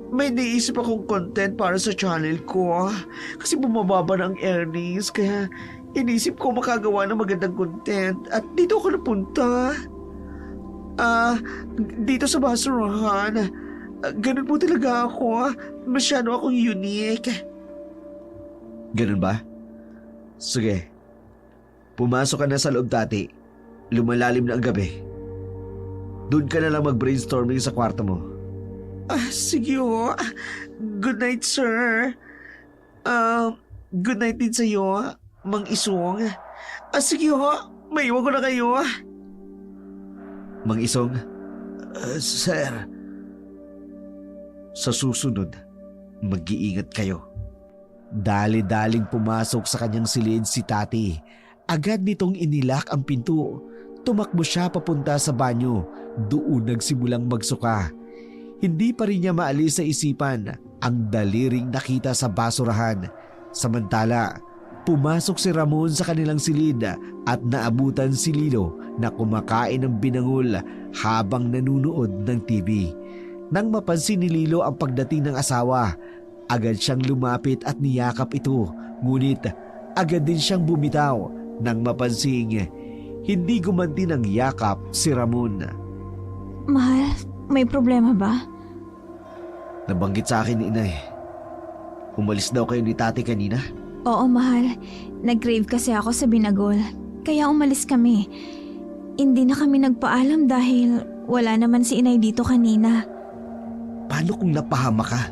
May naisip akong content para sa channel ko. Kasi bumababa na ang earnings, kaya inisip ko makagawa ng magandang content. At dito ako napunta. Dito sa basurahan. Ganun po talaga ako. Masyado akong unique. Ganun ba? Sige. Pumasok ka na sa loob, Tati. Lumalalim na ang gabi. Doon ka na lang mag-brainstorming sa kwarto mo. Sige ho. Good night, sir. Good night din sa'yo, Mang Isong. Sige ho. Maiwan ko na kayo. Mang Isong? Sir. Sa susunod, mag-iingat kayo. Dali-daling pumasok sa kanyang silid si Tati. Agad nitong inilak ang pinto. Tumakbo siya papunta sa banyo. Doon nagsimulang magsuka. Hindi pa rin niya maalis sa isipan ang daliring nakita sa basurahan. Samantala, pumasok si Ramon sa kanilang silid at naabutan si Lilo na kumakain ng binangol habang nanunood ng TV. Nang mapansin ni Lilo ang pagdating ng asawa, agad siyang lumapit at niyakap ito, ngunit agad din siyang bumitaw nang mapansing hindi gumanti ng yakap si Ramon. Mahal, may problema ba? Nabanggit sa akin ni inay. Umalis daw kayo ni tati kanina? Oo, mahal. Nag-crave kasi ako sa binagol. Kaya umalis kami. Hindi na kami nagpaalam dahil wala naman si inay dito kanina. Paano kung napahamak ka?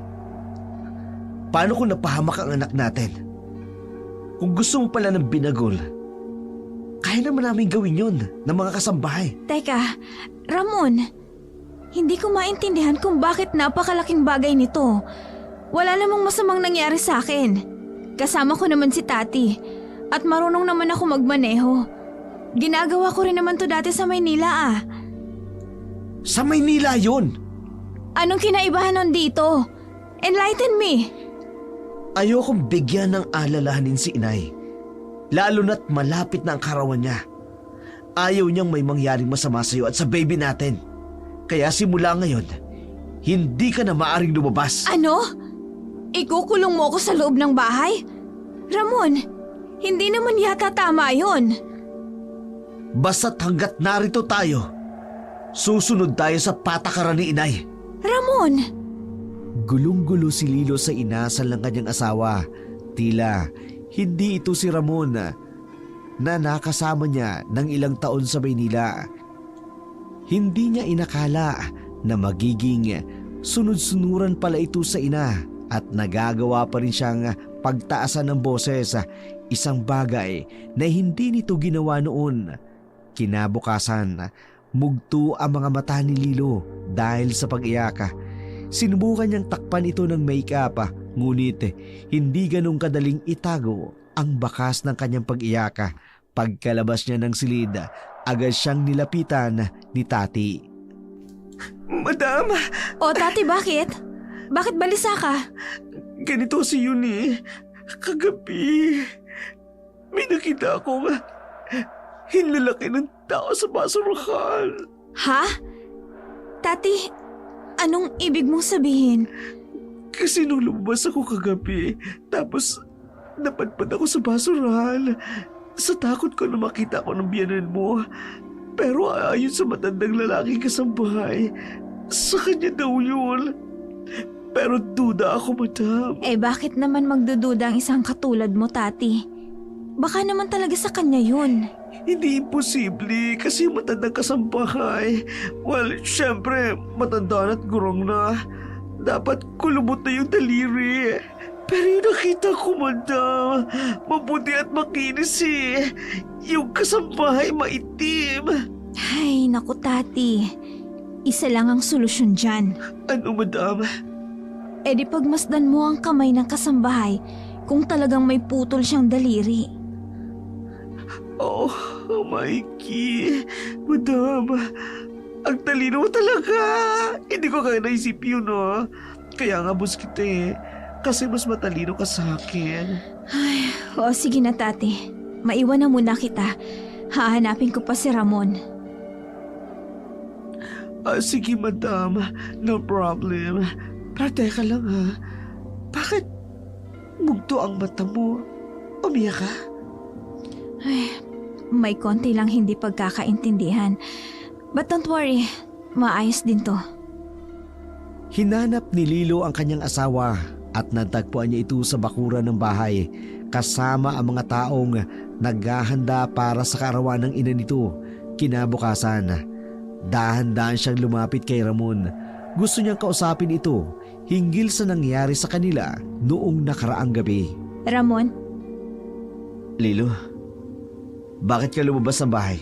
Paano kung napahamak ang anak natin? Kung gusto mo pala ng binagol, kaya naman namin gawin yun ng mga kasambahay. Teka, Ramon, hindi ko maintindihan kung bakit napakalaking bagay nito. Wala namang masamang nangyari sa akin. Kasama ko naman si Tati at marunong naman ako magmaneho. Ginagawa ko rin naman to dati sa Maynila Sa Maynila yun! Anong kinaibahan nun dito? Enlighten me! Ayokong bigyan ng alalahanin si inay. Lalo na't malapit na ang karawan niya. Ayaw niyang may mangyaring masama sa'yo at sa baby natin. Kaya simula ngayon, hindi ka na maaring lumabas. Ano? Ikukulong mo ako sa loob ng bahay? Ramon, hindi naman yata tama yun. Basta't hanggat narito tayo, susunod tayo sa patakaran ni inay. Ramon! Gulong-gulo si Lilo sa inasal ng kanyang asawa. Tila, hindi ito si Ramon na nakasama niya ng ilang taon sa Maynila. Hindi niya inakala na magiging sunod-sunuran pala ito sa ina at nagagawa pa rin siyang pagtaasan ng boses, isang bagay na hindi nito ginawa noon. Kinabukasan, mugto ang mga mata ni Lilo dahil sa pag-iyak. Sinubukan niyang takpan ito ng make-up, ngunit hindi ganong kadaling itago ang bakas ng kanyang pag-iyak. Pagkalabas niya ng silid, agad siyang nilapitan ni Tati. Madam! O Tati, bakit? Bakit balisa ka? Ganito si Yuni. Kagabi, may nakita akong hinlalaki ng tao sa basurahan. Ha? Tati, anong ibig mong sabihin? Kasi nung lumabas ako kagabi, tapos napadpad ako sa basurahan. Sa takot ko na makita ko ng biyanan mo. Pero ayon sa matandang lalaking kasambahay, sa kanya daw yun. Pero duda ako, madam. Bakit naman magdududa ang isang katulad mo, Tati? Baka naman talaga sa kanya yun. Hindi imposible kasi matandang kasambahay. Well, syempre, matanda at gurong na. Dapat kulubot na yung daliri. Pero yung nakita ko, madam, mabuti at makinis eh. Yung kasambahay maitim. Ay, naku Tati. Isa lang ang solusyon dyan. Ano, madam? Di pagmasdan mo ang kamay ng kasambahay kung talagang may putol siyang daliri. Oh, Mikey. Madam, ang talino mo talaga. Hindi ko kaya naisip yun, oh. Kaya nga bus kita eh. Kasi mas matalino ka sa akin. Ay, sige na Tati. Maiwan na muna kita. Hahanapin ko pa si Ramon. Sige, madam. No problem. Pero teka lang ha. Bakit mugto ang mata mo? Umiyak ka? Ay, may konti lang hindi pagkakaintindihan. But don't worry, maayos din to. Hinanap ni Lilo ang kanyang asawa at natagpuan niya ito sa bakuran ng bahay kasama ang mga taong naghahanda para sa kaarawan ng ina nito. Kinabukasan, dahan-dahan siyang lumapit kay Ramon. Gusto niyang kausapin ito hinggil sa nangyari sa kanila noong nakaraang gabi. Ramon? Lilo, bakit ka lumabas ng bahay?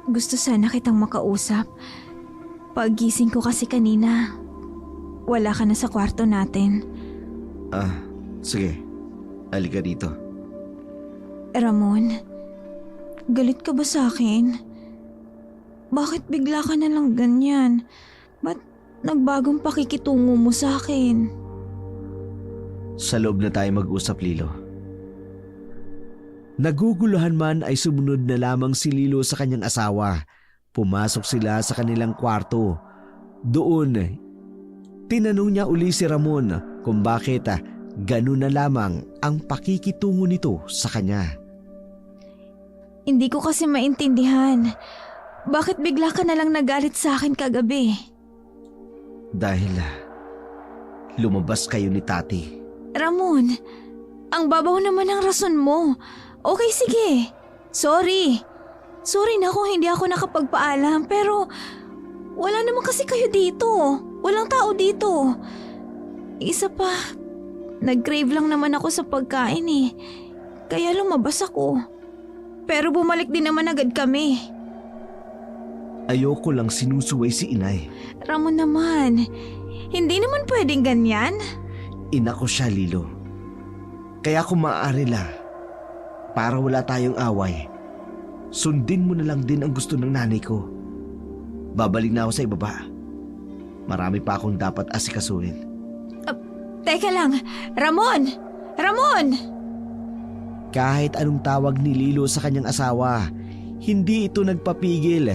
Gusto sana kitang makausap. Paggising ko kasi kanina, wala ka na sa kwarto natin. Sige. Halika dito. Ramon, galit ka ba sa akin? Bakit bigla ka na lang ganyan? Ba't nagbagong pakikitungo mo sa akin? Sa loob na tayo mag-usap, Lilo. Naguguluhan man ay sumunod na lamang si Lilo sa kanyang asawa. Pumasok sila sa kanilang kwarto. Doon, tinanong niya uli si Ramon kung bakit ganun na lamang ang pakikitungo nito sa kanya. Hindi ko kasi maintindihan. Bakit bigla ka na lang nagalit sa akin kagabi? Dahil lumabas kayo ni Tati. Ramon, ang babaw naman ng rason mo. Okay, sige. Sorry. Sorry na kung hindi ako nakapagpaalam, pero wala naman kasi kayo dito. Walang tao dito. Isa pa, nag-crave lang naman ako sa pagkain eh. Kaya lumabas ako. Pero bumalik din naman agad kami. Ayoko lang sinusuway si inay. Ramon naman, hindi naman pwedeng ganyan. Ina ko siya, Lilo. Kaya kung maaari lang, para wala tayong away, sundin mo na lang din ang gusto ng nanay ko. Babalik na ako sa ibaba. Marami pa akong dapat asikasuhin. Teka lang, Ramon! Ramon! Kahit anong tawag ni Lilo sa kanyang asawa, hindi ito nagpapigil.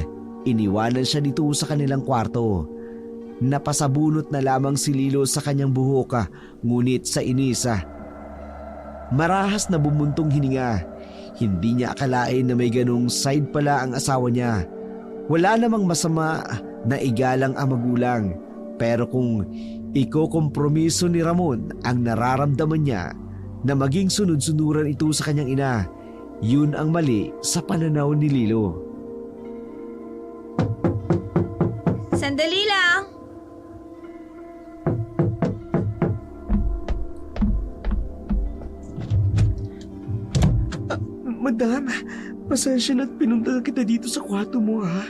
Iniwanan siya nito sa kanilang kwarto. Napasabunot na lamang si Lilo sa kanyang buhok, ngunit sa inisa. Marahas na bumuntong hininga. Hindi niya akalain na may ganong side pala ang asawa niya. Wala namang masama na igalang ang magulang. Pero kung ikokompromiso ni Ramon ang nararamdaman niya na maging sunod-sunuran ito sa kanyang ina, yun ang mali sa pananaw ni Lilo. Sandali lang! Madam, pasensya na't pinunta kita dito sa kwarto mo, ha?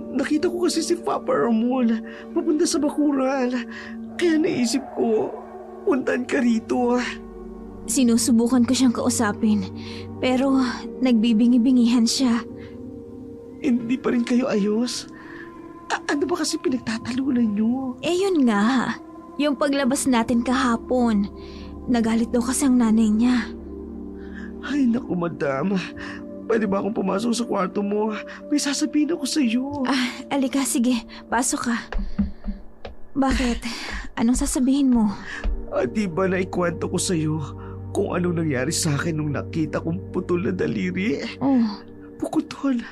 Nakita ko kasi si Papa Ramon papunta sa bakuran. Kaya naisip ko, puntan ka rito. Sinusubukan ko siyang kausapin, pero nagbibingi-bingihan siya. Hindi pa rin kayo ayos? Ano ba kasi pinagtatalunan niyo? Yun nga. Yung paglabas natin kahapon. Nagalit daw kasi ang nanay niya. Ay naku, madam. Pwede ba akong pumasok sa kwarto mo? May sasabihin ako sa iyo. Alika, sige. Pasok ka. Bakit? Anong sasabihin mo? Di ba naikwento ko sa iyo kung anong nangyari sa akin nung nakita kong putol na daliri? Oh, Bukod doon,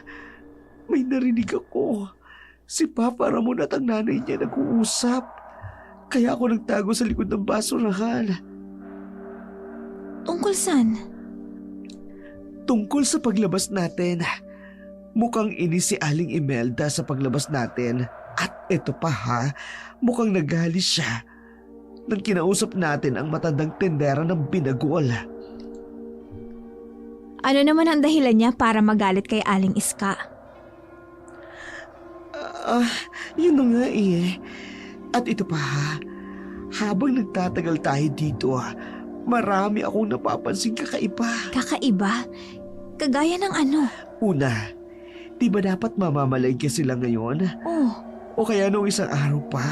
may narinig ako. Si Papa Ramon at ang nanay niya nag-uusap. Kaya ako nagtago sa likod ng basurahan. tungkol saan? Tungkol sa paglabas natin. Mukhang inis si Aling Imelda sa paglabas natin. At ito pa ha, mukhang nagalis siya nang kinausap natin ang matandang tendera ng binagol. Ano naman ang dahilan niya para magalit kay Aling Iska? Yun na nga eh. At ito pa ha, habang nagtatagal tayo dito, marami akong napapansing kakaiba. Kakaiba? Kagaya ng ano? Una, di ba dapat mamamalengke sila ngayon? Oh, O kaya nung isang araw pa?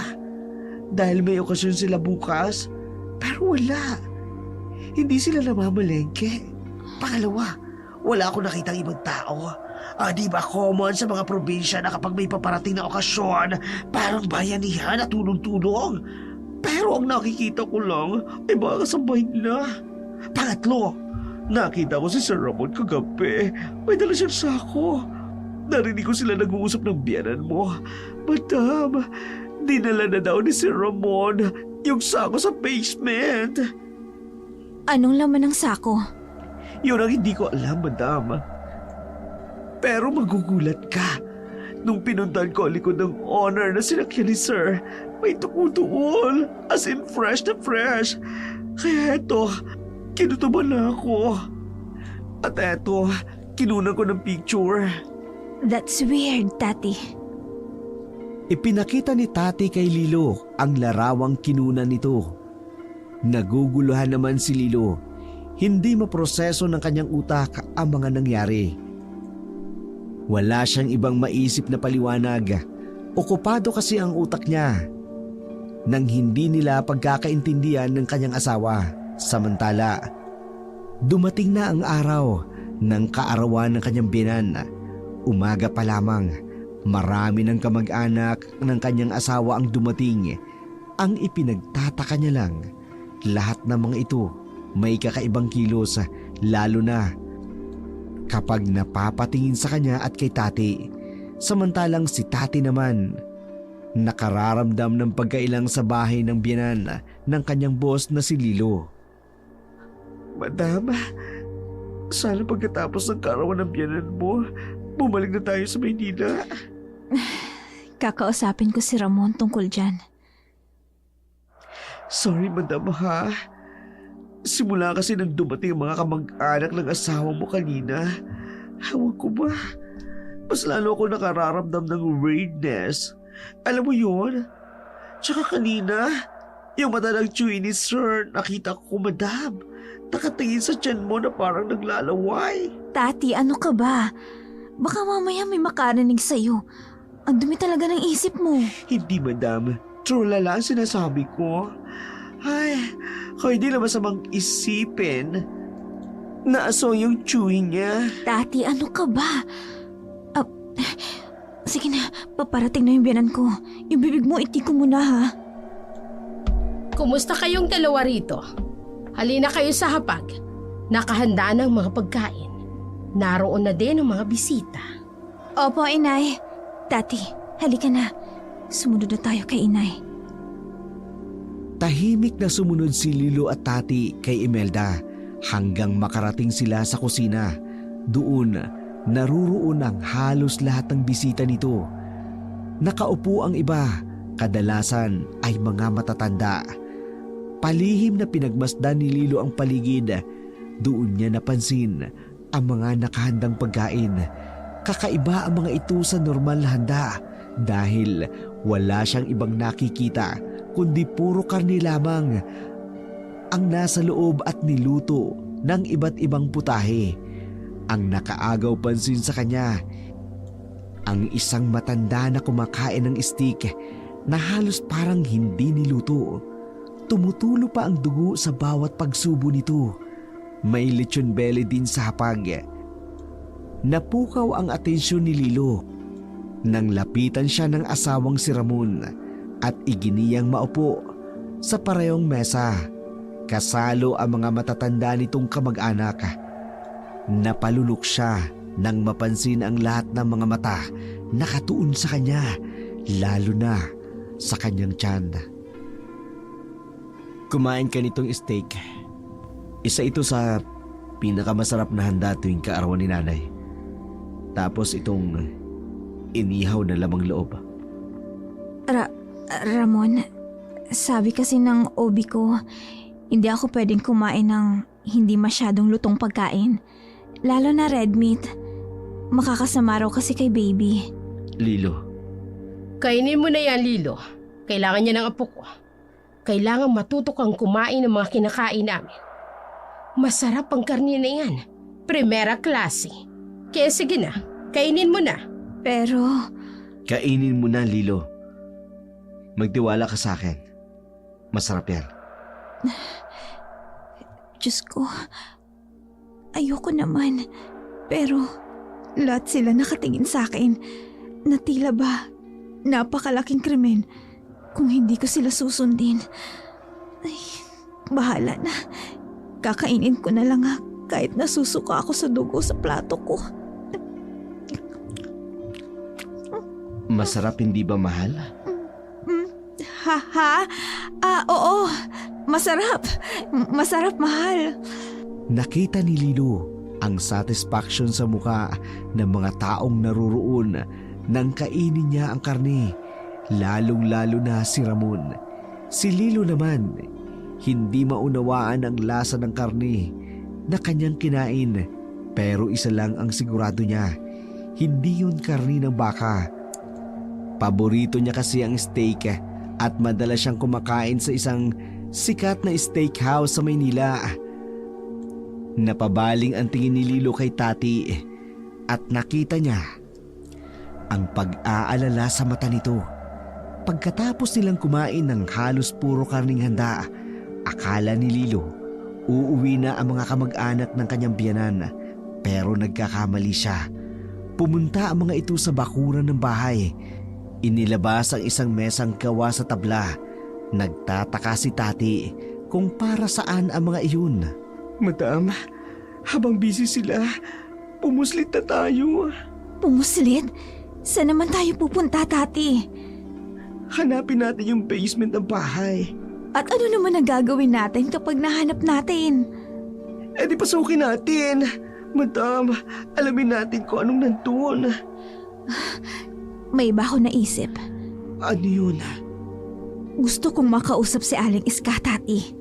Dahil may okasyon sila bukas? Pero wala. Hindi sila namamalengke. Pangalawa, wala akong nakitang ibang tao. Di ba common sa mga probinsya na kapag may paparating na okasyon, parang bayanihan at tulong-tulong? Pero ang nakikita ko lang ay mga kasabay nila. Pangatlo, nakita ko si Sir Ramon kagabi. May dala siyang sako. Narinig ko sila nag-uusap ng biyanan mo. Madam, dinala na daw ni Sir Ramon yung sako sa basement. anong laman ng sako? Yun ang hindi ko alam, madam. Pero magugulat ka. Nung pinuntan ko ang likod ng honor na sinakyan ni Sir, may tukutuol. As in fresh na fresh. Kaya eto, kinutuban na ako. At eto, kinunan ko ng picture. That's weird, Tati. Ipinakita ni Tati kay Lilo ang larawang kinunan nito. Naguguluhan naman si Lilo. Hindi maproseso ng kanyang utak ang mga nangyari. Wala siyang ibang maisip na paliwanag. Okupado kasi ang utak niya. Nang hindi nila pagkakaintindihan ng kanyang asawa. Samantala, dumating na ang araw ng kaarawan ng kanyang biyenan. Umaga pa lamang, marami ng kamag-anak ng kanyang asawa ang dumating. Ang ipinagtataka niya lang, lahat ng mga ito may kakaibang kilos, lalo na kapag napapatingin sa kanya at kay Tati. Samantalang si Tati naman, Nakararamdam ng pagkailang sa bahay ng biyanan ng kanyang boss na si Lilo. Madam, sana pagkatapos ng kaarawan ng biyanan mo, bumalik na tayo sa Maynila. Kakausapin ko si Ramon tungkol dyan. Sorry, madam ha. Simula kasi nang dumating ang mga kamag-anak ng asawa mo kanina, hawag ko ba? Mas lalo ako nakararamdam ng weirdness. Alam mo yun? Tsaka kanina, yung mata ng chewy ni Sir, nakita ko, madam. Nakatingin sa tiyan mo na parang naglalaway. Tati, ano ka ba? Baka mamaya may makarinig sa'yo. Ang dumi talaga ng isip mo. Hindi, madam. True lala ang sinasabi ko. Ay, kung hindi na masamang isipin na asong yung chewy niya. Tati, ano ka ba? Sige na, paparating na yung biyanan ko. Yung bibig mo, iti ko muna ha. Kumusta kayong dalawa rito? Halina kayo sa hapag. Nakahanda ng mga pagkain. Naroon na din ang mga bisita. Opo, inay. Tati, halika na. Sumunod na tayo kay inay. Tahimik na sumunod si Lilo at Tati kay Imelda hanggang makarating sila sa kusina. Doon, naruroon ang halos lahat ng bisita nito. Nakaupo ang iba, kadalasan ay mga matatanda. Palihim na pinagmasdan ni Lilo ang paligid. Doon niya napansin ang mga nakahandang pagkain. Kakaiba ang mga ito sa normal na handa dahil wala siyang ibang nakikita kundi puro karne lamang ang nasa loob at niluto ng iba't ibang putahe. Ang nakaagaw pansin sa kanya, ang isang matanda na kumakain ng steak na halos parang hindi niluto. Tumutulo pa ang dugo sa bawat pagsubo nito. May lechon belly din sa hapag. Napukaw ang atensyon ni Lilo nang lapitan siya ng asawang si Ramon at iginiyang maupo sa parehong mesa. Kasalo ang mga matatanda nitong kamag-anak. Napalulok siya nang mapansin ang lahat ng mga mata nakatuon sa kanya, lalo na sa kanyang tiyan. Kumain ka nitong steak. Isa ito sa pinakamasarap na handa tuwing kaarawan ni nanay. Tapos itong inihaw na lamang loob. Ramon, sabi kasi ng OB ko, hindi ako pwedeng kumain ng hindi masyadong lutong pagkain. Lalo na red meat. Makakasama raw kasi kay baby. Lilo. Kainin mo na yan, Lilo. Kailangan niya ng apo ko. Kailangan matuto kang kumain ng mga kinakain namin. Masarap ang karne na yan. Primera klase. Kaya sige na, kainin mo na. Pero, Kainin mo na, Lilo. Magtiwala ka sa akin. Masarap yan. Diyos ko, ayoko naman. Pero, lahat sila nakatingin sa akin na tila ba napakalaking krimen kung hindi ko sila susundin. Ay, bahala na. Kakainin ko na lang kahit nasusuka ako sa dugo sa plato ko. Masarap, hindi ba, mahal? Oo. Masarap. Masarap, mahal. Nakita ni Lilo ang satisfaction sa mukha ng mga taong naruroon nang kainin niya ang karne, lalong-lalo na si Ramon. Si Lilo naman, hindi maunawaan ang lasa ng karne na kanyang kinain, pero isa lang ang sigurado niya, hindi yun karne ng baka. Paborito niya kasi ang steak at madalas siyang kumakain sa isang sikat na steakhouse sa Maynila. Napabaling ang tingin ni Lilo kay Tati at nakita niya ang pag-aalala sa mata nito. Pagkatapos nilang kumain ng halos puro karning handa, akala ni Lilo uuwi na ang mga kamag-anak ng kanyang biyanan, pero nagkakamali siya. Pumunta ang mga ito sa bakuran ng bahay. Inilabas ang isang mesang gawa sa tabla. Nagtataka si Tati kung para saan ang mga iyon. Madam, habang busy sila, pumuslit na tayo. Pumuslit? Saan naman tayo pupunta, Tati? Hanapin natin yung basement ng bahay. At ano naman ang gagawin natin kapag nahanap natin? Eh di pasukin natin. Madam, alamin natin kung anong nandun. May iba ako naisip. Ano yun? Gusto kong makausap si Aling Iska, Tati.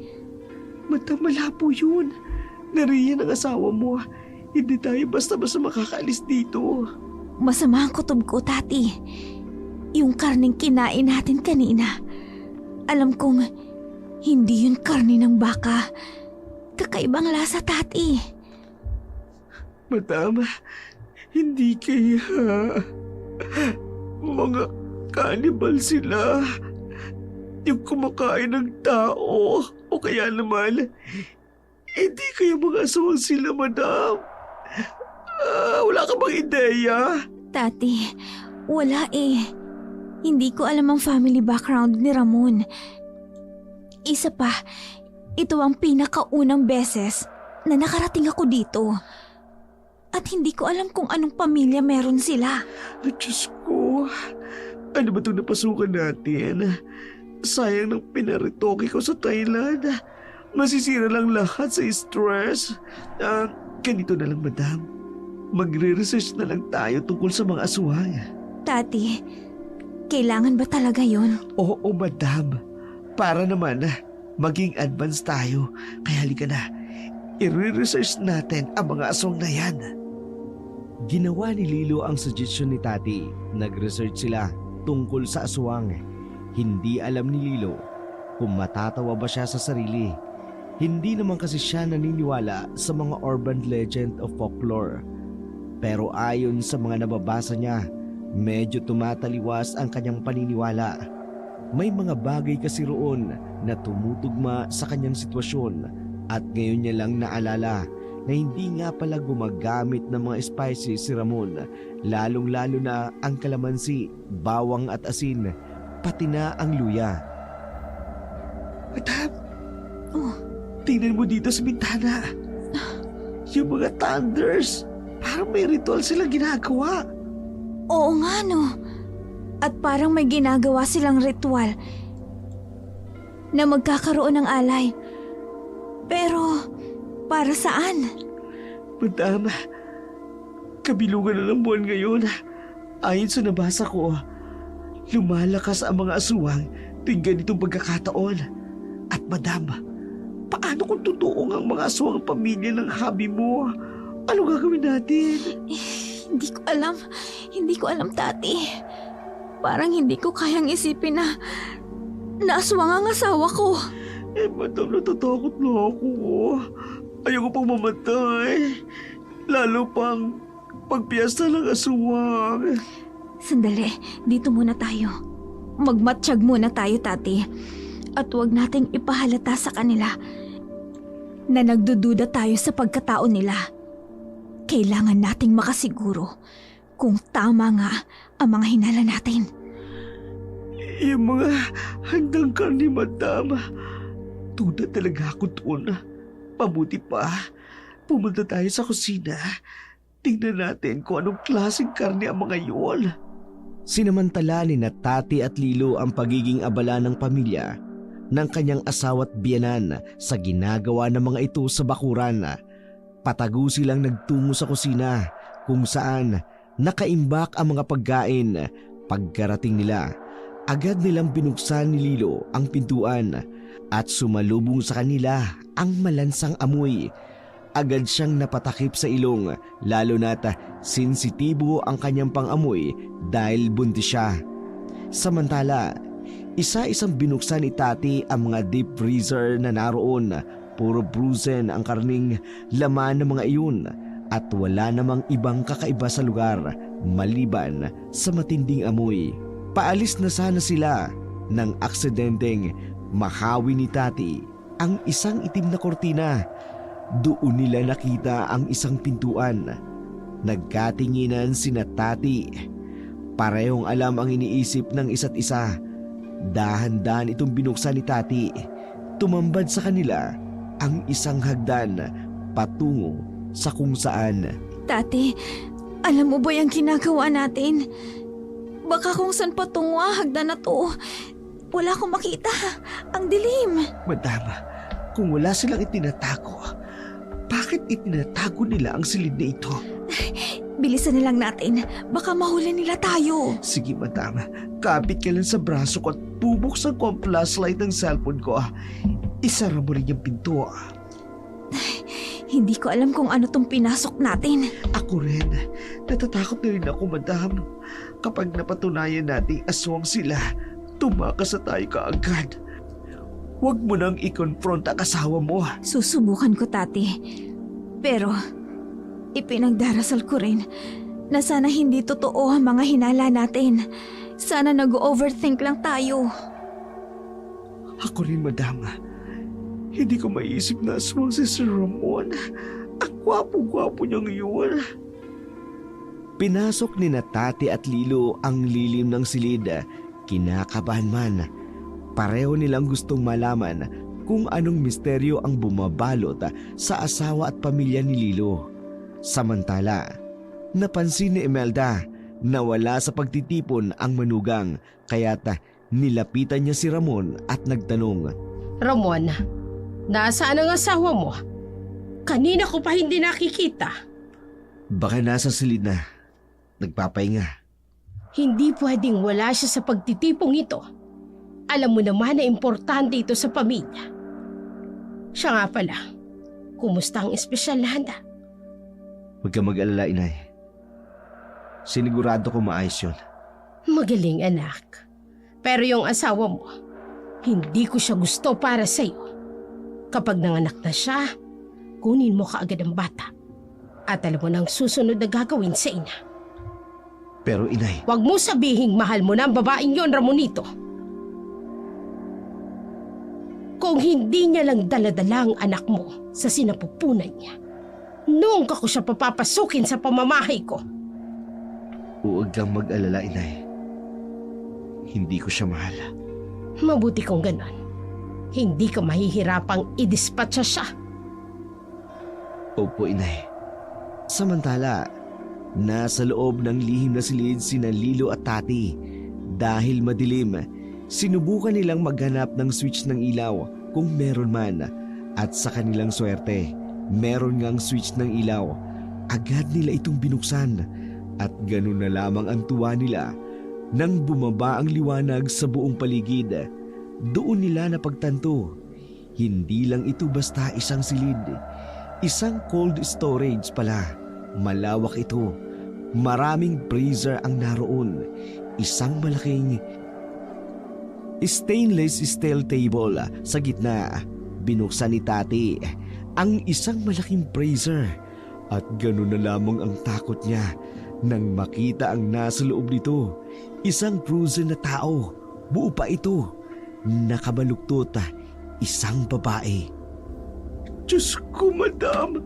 Madam, malabo yun. Nariyan ang asawa mo. Hindi tayo basta-basta makakaalis dito. Masama ang kutob ko, Tati. Yung karning kinain natin kanina. Alam kong hindi yun karne ng baka. Kakaibang lasa, Tati. Madam, hindi kaya mga cannibal sila. Yung kumakain ng tao. O kaya naman, hindi kaya mga aswang sila, madam. Wala ka bang ideya? Tati, wala eh. Hindi ko alam ang family background ni Ramon. Isa pa, ito ang pinakaunang beses na nakarating ako dito. At hindi ko alam kung anong pamilya meron sila. Diyos ko, ano ba itong napasukan natin? Sayang ng pinaritoke ko sa Thailand. Masisira lang lahat sa stress. Ganito na lang, madam. Magre-research na lang tayo tungkol sa mga aswang. Tati, kailangan ba talaga yon? Oo, madam. Para naman maging advance tayo. Kaya halika na. I-research natin ang mga aswang na yan. Ginawa ni Lilo ang suggestion ni Tati. Nag-research sila tungkol sa aswang. Hindi alam ni Lilo kung matatawa ba siya sa sarili. Hindi naman kasi siya naniniwala sa mga urban legend of folklore. Pero ayon sa mga nababasa niya, medyo tumataliwas ang kanyang paniniwala. May mga bagay kasi roon na tumutugma sa kanyang sitwasyon at ngayon niya lang naalala na hindi nga pala gumagamit ng mga spices si Ramon, lalong-lalo na ang kalamansi, bawang at asin, pati na ang luya. Madam, tingnan mo dito sa bintana. Yung mga thunders, parang may ritual silang ginagawa. Oo nga no. At parang may ginagawa silang ritual na magkakaroon ng alay. Pero para saan? Madam, kabilugan na ng buwan ngayon. Ayon sa nabasa ko, lumalakas ang mga aswang tuwing ganitong pagkakataon. At madam, paano kung totoo ang mga aswang ang pamilya ng habi mo? Ano gagawin natin? Hindi ko alam. Hindi ko alam, Tati. Parang hindi ko kayang isipin na aswang ang asawa ko. Madam, natatakot na ako. Ayoko pang mamatay. Lalo pang pagpiyesta ng aswang. Sandali, dito muna tayo. Magmatsyag muna tayo, Tati. At huwag nating ipahalata sa kanila na nagdududa tayo sa pagkatao nila. Kailangan nating makasiguro kung tama nga ang mga hinala natin. Yung mga handang karni, madam. Tuda talaga ako doon. Pabuti pa, pumunta tayo sa kusina. Tingnan natin kung anong klaseng karne ang mga yun. Sinamantala ni na Tati at Lilo ang pagiging abala ng pamilya ng kanyang asawa't biyanan sa ginagawa ng mga ito sa bakuran. Patago silang nagtungo sa kusina kung saan nakaimbak ang mga pagkain. Pagkarating nila, agad nilang binuksan ni Lilo ang pintuan at sumalubong sa kanila ang malansang amoy. Agad siyang napatakip sa ilong, lalo na't sensitibo ang kanyang pangamoy dahil buntis siya. Samantala, isa-isang binuksan ni Tati ang mga deep freezer na naroon. Puro frozen ang karning laman ng mga iyon at wala namang ibang kakaiba sa lugar maliban sa matinding amoy. Paalis na sana sila nang aksidenteng mahawi ni Tati ang isang itim na kortina. Doon nila nakita ang isang pintuan. Nagkatinginan sina Tati. Parehong alam ang iniisip ng isa't isa. Dahan-dahan itong binuksan ni Tati. Tumambad sa kanila ang isang hagdan patungo sa kung saan. Tati, alam mo ba yung ginagawa natin? Baka kung saan patungo ang hagdan na to. Wala akong makita. Ang dilim. Madama, kung wala silang itinatago, bakit itinatago nila ang silid na ito? Bilisan na lang natin. Baka mahuli nila tayo. Sige, madama, kapit ka lang sa braso ko at bubuksan ko ang flashlight ng cellphone ko. Isara mo rin yung pinto. Hindi ko alam kung ano tong pinasok natin. Ako rin. Natatakot na rin ako, madam. Kapag napatunayan nating aswang sila, tumakas na tayo kaagad. Huwag mo nang i-confront ang asawa mo. Susubukan ko, Tati. Pero, ipinagdarasal ko rin na sana hindi totoo ang mga hinala natin. Sana nag-overthink lang tayo. Ako rin, madam. Hindi ko maiisip na aswang si Sir Ramon. Ang gwapo-gwapo niya ngayon. Pinasok ni Tati at Lilo ang lilim ng silid. Kinakabahan man. Pareho nilang gustong malaman kung anong misteryo ang bumabalot sa asawa at pamilya ni Lilo. Samantala, napansin ni Imelda na wala sa pagtitipon ang manugang kaya't nilapitan niya si Ramon at nagtanong. Ramon, nasaan ang asawa mo? Kanina ko pa hindi nakikita. Baka nasa silid na. Nagpapahinga. Hindi pwedeng wala siya sa pagtitipong ito. Alam mo naman na importante ito sa pamilya. Siya nga pala, kumusta ang espesyal na handa? Huwag ka mag-alala, inay. Sinigurado ko maayos yun. Magaling, anak. Pero yung asawa mo, hindi ko siya gusto para sa'yo. Kapag nanganak na siya, kunin mo kaagad ang bata. At alam mo na ang susunod na gagawin sa ina. Pero inay, Huwag mo sabihing mahal mo na ang babaeng yon, Ramonito. Kung hindi niya lang daladala ang anak mo sa sinapupunan niya, noong ka ko siya papapasukin sa pamamahay ko. huwag kang mag-alala, inay. Hindi ko siya mahal. Mabuti kung ganon. Hindi ka mahihirapang idispatcha siya. Opo, inay. Samantala, nasa loob ng lihim na silid sina Lilo at Tati. Dahil madilim, sinubukan nilang maghanap ng switch ng ilaw kung meron man. At sa kanilang swerte, meron ngang switch ng ilaw. Agad nila itong binuksan. At ganun na lamang ang tuwa nila nang bumaba ang liwanag sa buong paligid. Doon nila napagtanto, hindi lang ito basta isang silid. Isang cold storage pala. Malawak ito. Maraming freezer ang naroon. Isang malaking stainless steel table sa gitna. Binuksan ni Tati ang isang malaking freezer. At gano'n na lamang ang takot niya nang makita ang nasa loob nito. Isang frozen na tao. Buo pa ito. Nakabaluktot. Isang babae. Diyos ko, madam.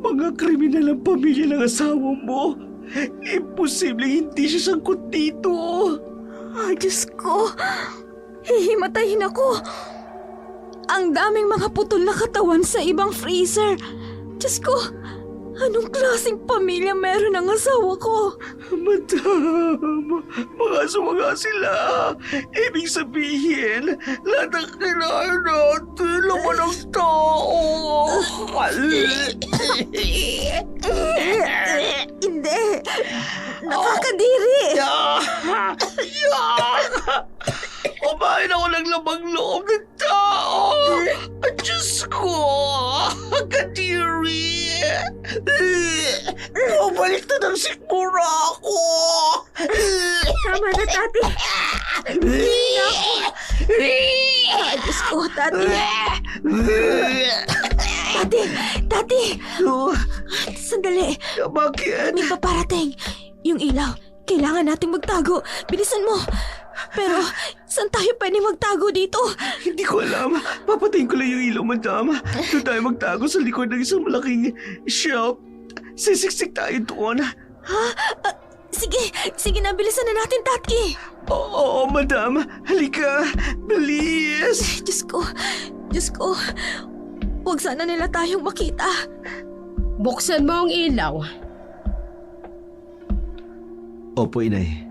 Mga kriminal ang pamilya ng asawa mo. Imposible hindi siya sangkot dito. Ay, Diyos ko. Hihimatayin ako. Ang daming mga putol na katawan sa ibang freezer. Diyos ko, anong klaseng pamilya meron ang asawa ko? Madam, mga sumaga sila. Ibig sabihin, lahat ng kailangan natin, laman ng tao. Hindi. Nakakadiri. Kumain ako ng lamang loob ng tao. Diyos ko, kadiri. Bumalik na ng sikmura ako. Tama na, Tati. Hindi na ako. Ay, Diyos ko, Tati. Tati. Sandali. Bakit? May paparating. Yung ilaw. Kailangan nating magtago. Bilisan mo. Pero, saan tayo pwede magtago dito? Hindi ko alam. Papatayin ko lang yung ilaw, madam. Doon tayo magtago sa likod ng isang malaking shelf. Sisiksik tayo doon. Ha? Sige na, bilisan na natin, Tati. Oo, madam. Halika. Bilis. Diyos ko. Huwag sana nila tayong makita. Buksan mo ang ilaw. Opo, inay.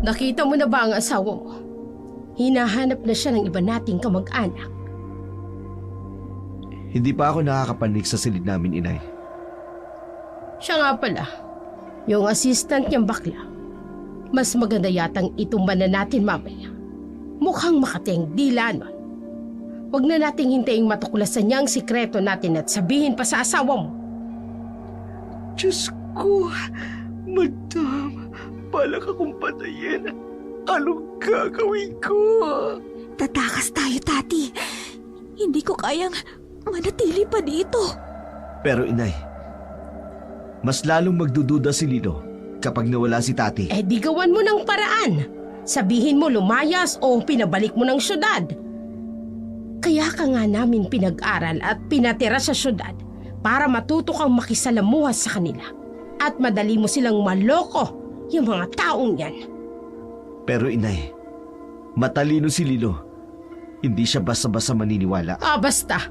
Nakita mo na ba ang asawa mo? Hinahanap na siya ng iba nating kamag-anak. Hindi pa ako nakakapanig sa silid namin, inay. Siya nga pala, yung assistant niyang bakla. Mas maganda yatang itumba na natin mamaya. Mukhang makati ang dila nun. Huwag na nating hintayin matuklasan niya ang sikreto natin at sabihin pa sa asawa mo. Diyos ko, madam, balak akong patayin. Anong gagawin ko? Tatakas tayo, Tati. Hindi ko kayang manatili pa dito. Pero inay, mas lalong magdududa si Lilo kapag nawala si Tati. Eh di gawan mo ng paraan. Sabihin mo lumayas o pinabalik mo ng syudad. Kaya ka nga namin pinag-aral at pinatira sa syudad para matuto kang makisalamuha sa kanila. At madali mo silang maloko, yung mga taong yan. Pero inay, matalino si Lilo. Hindi siya basta-basta maniniwala. Basta.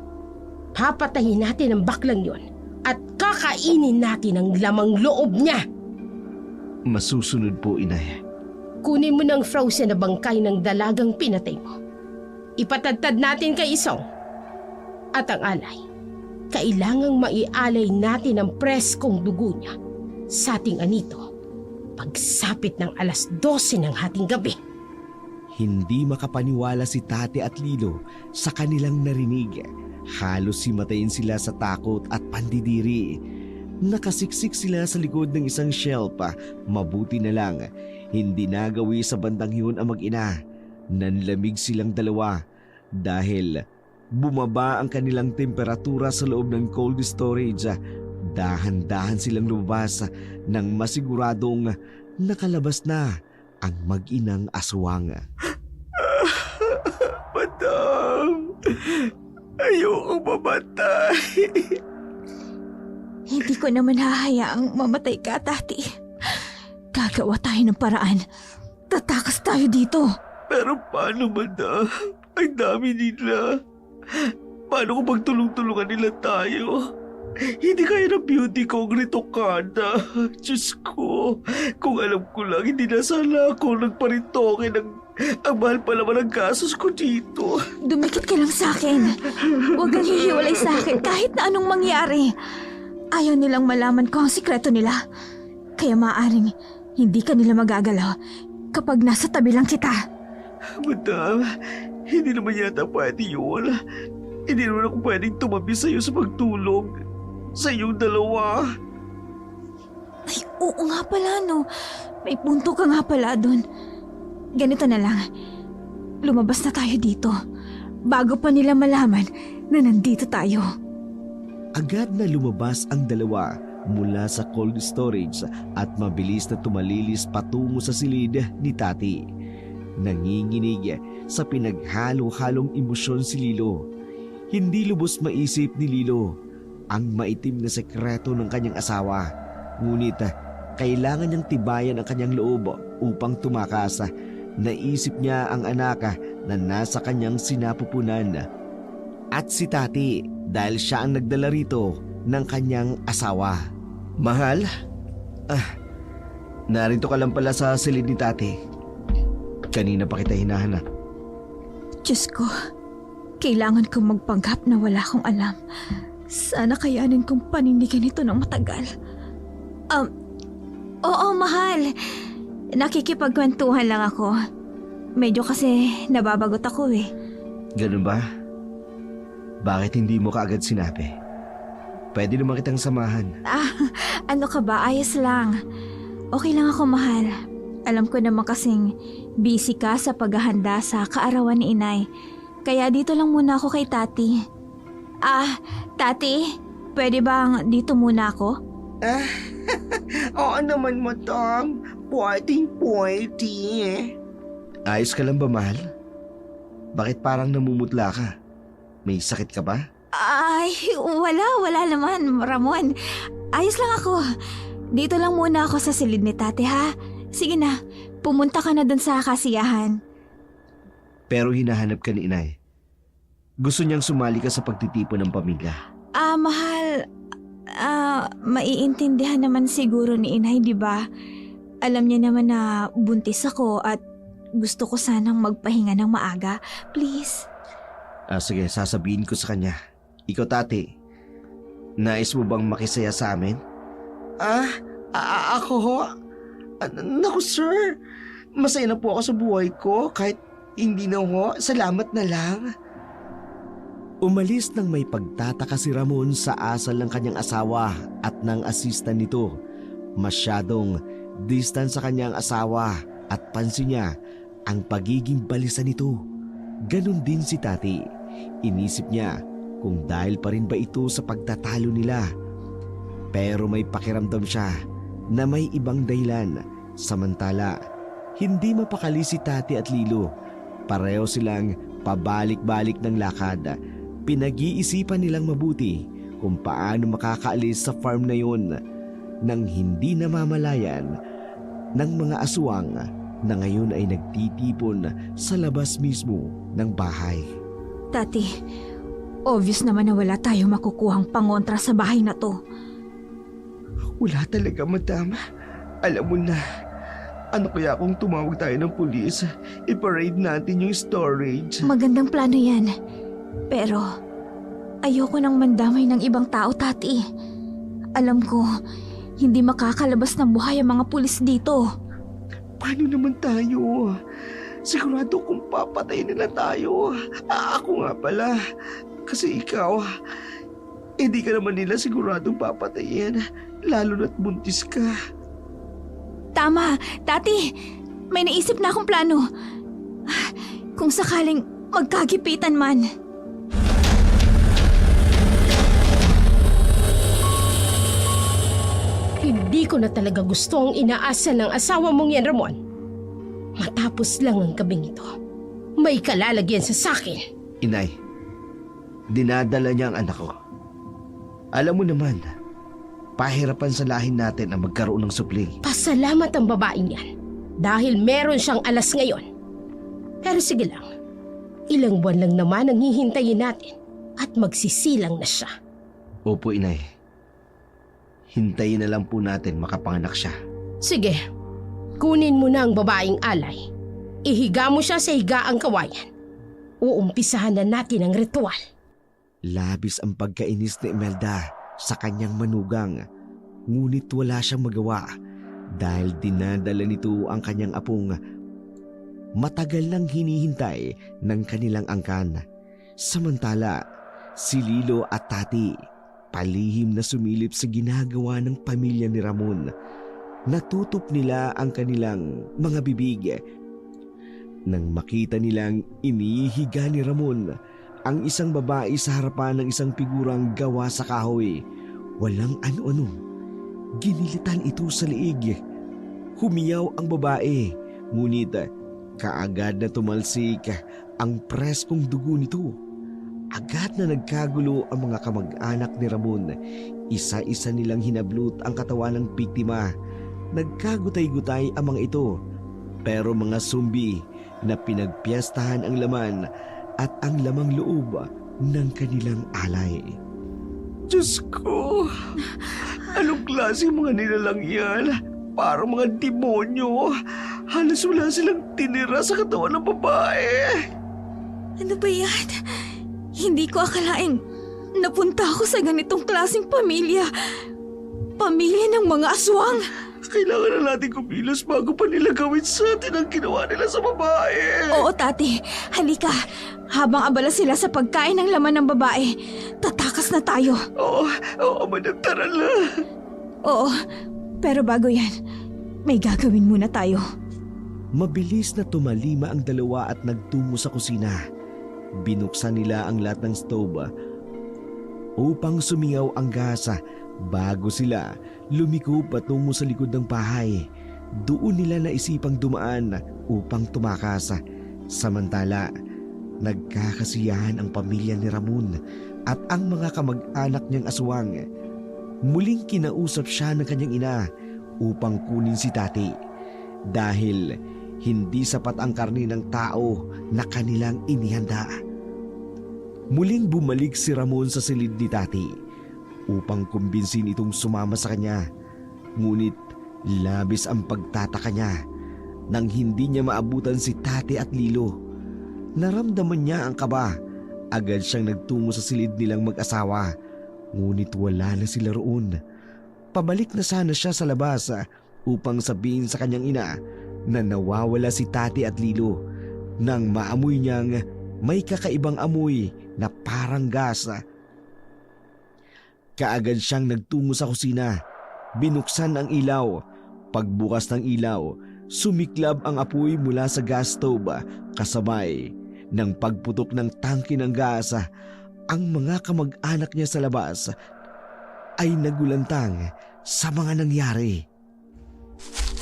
Papatayin natin ang baklang yon at kakainin natin ang lamang loob niya. Masusunod po, inay. Kunin mo ng frozen na bangkay ng dalagang pinatay mo. Ipatadtad natin kay Isong. At ang alay, kailangang maialay natin ang preskong dugo niya sa ating anito pagsapit ng 12:00 ng hating gabi. Hindi makapaniwala si Tati at Lilo sa kanilang narinig. Halos himatayin sila sa takot at pandidiri. Nakasiksik sila sa likod ng isang shelf. Mabuti na lang, hindi nagawi sa bandang yun ang mag-ina. Nanlamig silang dalawa dahil bumaba ang kanilang temperatura sa loob ng cold storage. Dahan-dahan silang lumabas nang masiguradong nakalabas na ang mag-inang aswang. Madam, ayoko mamatay. Hindi ko naman hahayaang mamatay ka, Tati. Gagawa tayo ng paraan. Tatakas tayo dito. Pero paano, madam? Ang dami nila. Paano kung magtulong-tulungan nila tayo? Hindi kaya ng beauty ko ang ritokada. Diyos ko, kung alam ko lang, hindi na sana ako nagparitoke ng... Ang mahal pa naman ang gastos ko dito. Dumikit ka lang sa akin. Huwag kang hihiwalay sa akin kahit na anong mangyari. Ayaw nilang malaman ko ang sikreto nila. Kaya maaaring hindi ka nila magagalaw kapag nasa tabi lang kita. Madam, hindi naman yata pwede yun. Hindi naman ako pwedeng tumabi sa'yo sa pagtulong. Sa iyong dalawa. Ay, oo nga pala, no. May punto ka nga pala dun. Ganito na lang. Lumabas na tayo dito. Bago pa nila malaman na nandito tayo. Agad na lumabas ang dalawa mula sa cold storage at mabilis na tumalilis patungo sa silid ni Tati. Nanginginig sa pinaghalo-halong emosyon si Lilo. Hindi lubos maisip ni Lilo ang maitim na sekreto ng kanyang asawa. Ngunit kailangan niyang tibayan ang kanyang loob upang tumakas. Naisip niya ang anak na nasa kanyang sinapupunan. At si Tati dahil siya ang nagdala rito ng kanyang asawa. Mahal? Narito ka lang pala sa silid ni Tati. Kanina pa kita hinahanap. Diyos ko, kailangan kong magpanggap na wala akong alam. Sana kayanin kong panindigan ito ng matagal. Oo, mahal. Nakikipagkwentuhan lang ako. Medyo kasi nababagot ako eh. Ganun ba? Bakit hindi mo kaagad sinabi? Pwede naman kitang samahan. Ano ka ba? Ayos lang. Okay lang ako, mahal. Alam ko naman kasing busy ka sa paghahanda sa kaarawan ni Inay. Kaya dito lang muna ako kay Tati. Tati, pwede bang dito muna ako? Oo naman, madam. Pwede. Ayos ka lang ba, mahal? Bakit parang namumutla ka? May sakit ka ba? Ay, wala naman, Ramon. Ayos lang ako. Dito lang muna ako sa silid ni Tati, ha? Sige na, pumunta ka na dun sa kasiyahan. Pero hinahanap ka ni Inay. Gusto niyang sumali ka sa pagtitipon ng pamilya. Mahal, maiintindihan naman siguro ni Inay, di ba? Alam niya naman na buntis ako at gusto ko sanang magpahinga ng maaga. Please. Sige, sasabihin ko sa kanya. Ikaw, Tati, nais mo bang makisaya sa amin? Ako ho? Naku sir, masaya na po ako sa buhay ko kahit hindi na ho. Salamat na lang. Umalis nang may pagtataka si Ramon sa asal ng kanyang asawa at ng asistan nito. Masyadong distant sa kanyang asawa at pansin niya ang pagiging balisa nito. Ganon din si Tati. Inisip niya kung dahil pa rin ba ito sa pagtatalo nila. Pero may pakiramdam siya na may ibang dahilan. Samantala, hindi mapakali si Tati at Lilo. Pareho silang pabalik-balik ng lakad. Pinag-iisipan nilang mabuti kung paano makakaalis sa farm na yun nang hindi namamalayan ng mga aswang na ngayon ay nagtitipon sa labas mismo ng bahay. Tati, obvious naman na wala tayo makukuhang pangontra sa bahay na to. Wala talaga, madam. Alam mo na, ano kaya kung tumawag tayo ng pulis? I-parade natin yung storage. Magandang plano yan. Pero, ayoko nang mandamay ng ibang tao, Tati. Alam ko, hindi makakalabas ng buhay ang mga pulis dito. Paano naman tayo? Sigurado kung papatayin nila tayo. Ako nga pala. Kasi ikaw, di ka naman nila siguradong papatayin. Lalo na't buntis ka. Tama, Tati. May naisip na akong plano. Kung sakaling magkagipitan man. Hindi ko na talaga gusto ang inaasa ng asawa mong yan, Ramon. Matapos lang ang gabing ito, may kalalagyan sa sakin. Inay, dinadala niya ang anak ko. Alam mo naman, pahirapan sa lahin natin ang magkaroon ng supling. Pasalamat ang babaeng yan dahil meron siyang alas ngayon. Pero sige lang, ilang buwan lang naman ang hihintayin natin at magsisilang na siya. Opo, Inay. Hintayin na lang po natin makapanganak siya. Sige, kunin mo na ang babaeng alay. Ihiga mo siya sa higaang kawayan. Uumpisahan na natin ang ritual. Labis ang pagkainis ni Imelda sa kanyang manugang. Ngunit wala siyang magawa dahil dinadala nito ang kanyang apong matagal nang hinihintay ng kanilang angkan. Samantala, si Lilo at Tati palihim na sumilip sa ginagawa ng pamilya ni Ramon. Natutop nila ang kanilang mga bibig nang makita nilang inihiga ni Ramon ang isang babae sa harapan ng isang figurang gawa sa kahoy. Walang ano-ano. Ginilitan ito sa liig. Humiyaw ang babae, ngunit kaagad na tumalsik ang preskong dugo nito. Agad na nagkagulo ang mga kamag-anak ni Ramon. Isa-isa nilang hinablot ang katawan ng biktima. Nagkagutay-gutay ang mga ito. Pero mga zombie na pinagpiyastahan ang laman at ang lamang loob ng kanilang alay. Diyos ko! Anong klase mga nilalang yan? Parang mga demonyo. Halos wala silang tinira sa katawan ng babae. Ano ba yan? Hindi ko akalaing napunta ako sa ganitong klaseng pamilya. Pamilya ng mga aswang. Kailangan na natin kumilos bago pa nila gawin sa atin ang ginawa nila sa babae. Oo, Tati. Halika. Habang abala sila sa pagkain ng laman ng babae, tatakas na tayo. Oo, madam, tara na. Oo, pero bago yan, may gagawin muna tayo. Mabilis na tumalima ang dalawa at nagtungo sa kusina. Binuksan nila ang lahat ng stove upang sumingaw ang gasa bago sila lumiko patungo sa likod ng bahay. Doon nila naisipang dumaan upang tumakas. Samantala, nagkakasiyahan ang pamilya ni Ramon at ang mga kamag-anak niyang aswang. Muling kinausap siya ng kanyang ina upang kunin si Tati dahil hindi sapat ang karni ng tao na kanilang inihanda. Muling bumalik si Ramon sa silid ni Tati upang kumbinsin itong sumama sa kanya. Ngunit Labis ang pagtataka niya nang hindi niya maabutan si Tati at Lilo. Naramdaman niya ang kaba. Agad siyang nagtungo sa silid nilang mag-asawa. Ngunit wala na sila roon. Pabalik na sana siya sa labas upang sabihin sa kanyang ina na nawawala si Tati at Lilo nang maamoy niyang may kakaibang amoy na parang gas. Kaagad siyang nagtungo sa kusina. Binuksan ang ilaw. Pagbukas ng ilaw, sumiklab ang apoy mula sa gas stove kasabay ng pagputok ng tangke ng gas. Ang mga kamag-anak niya sa labas ay nagulantang sa mga nangyari.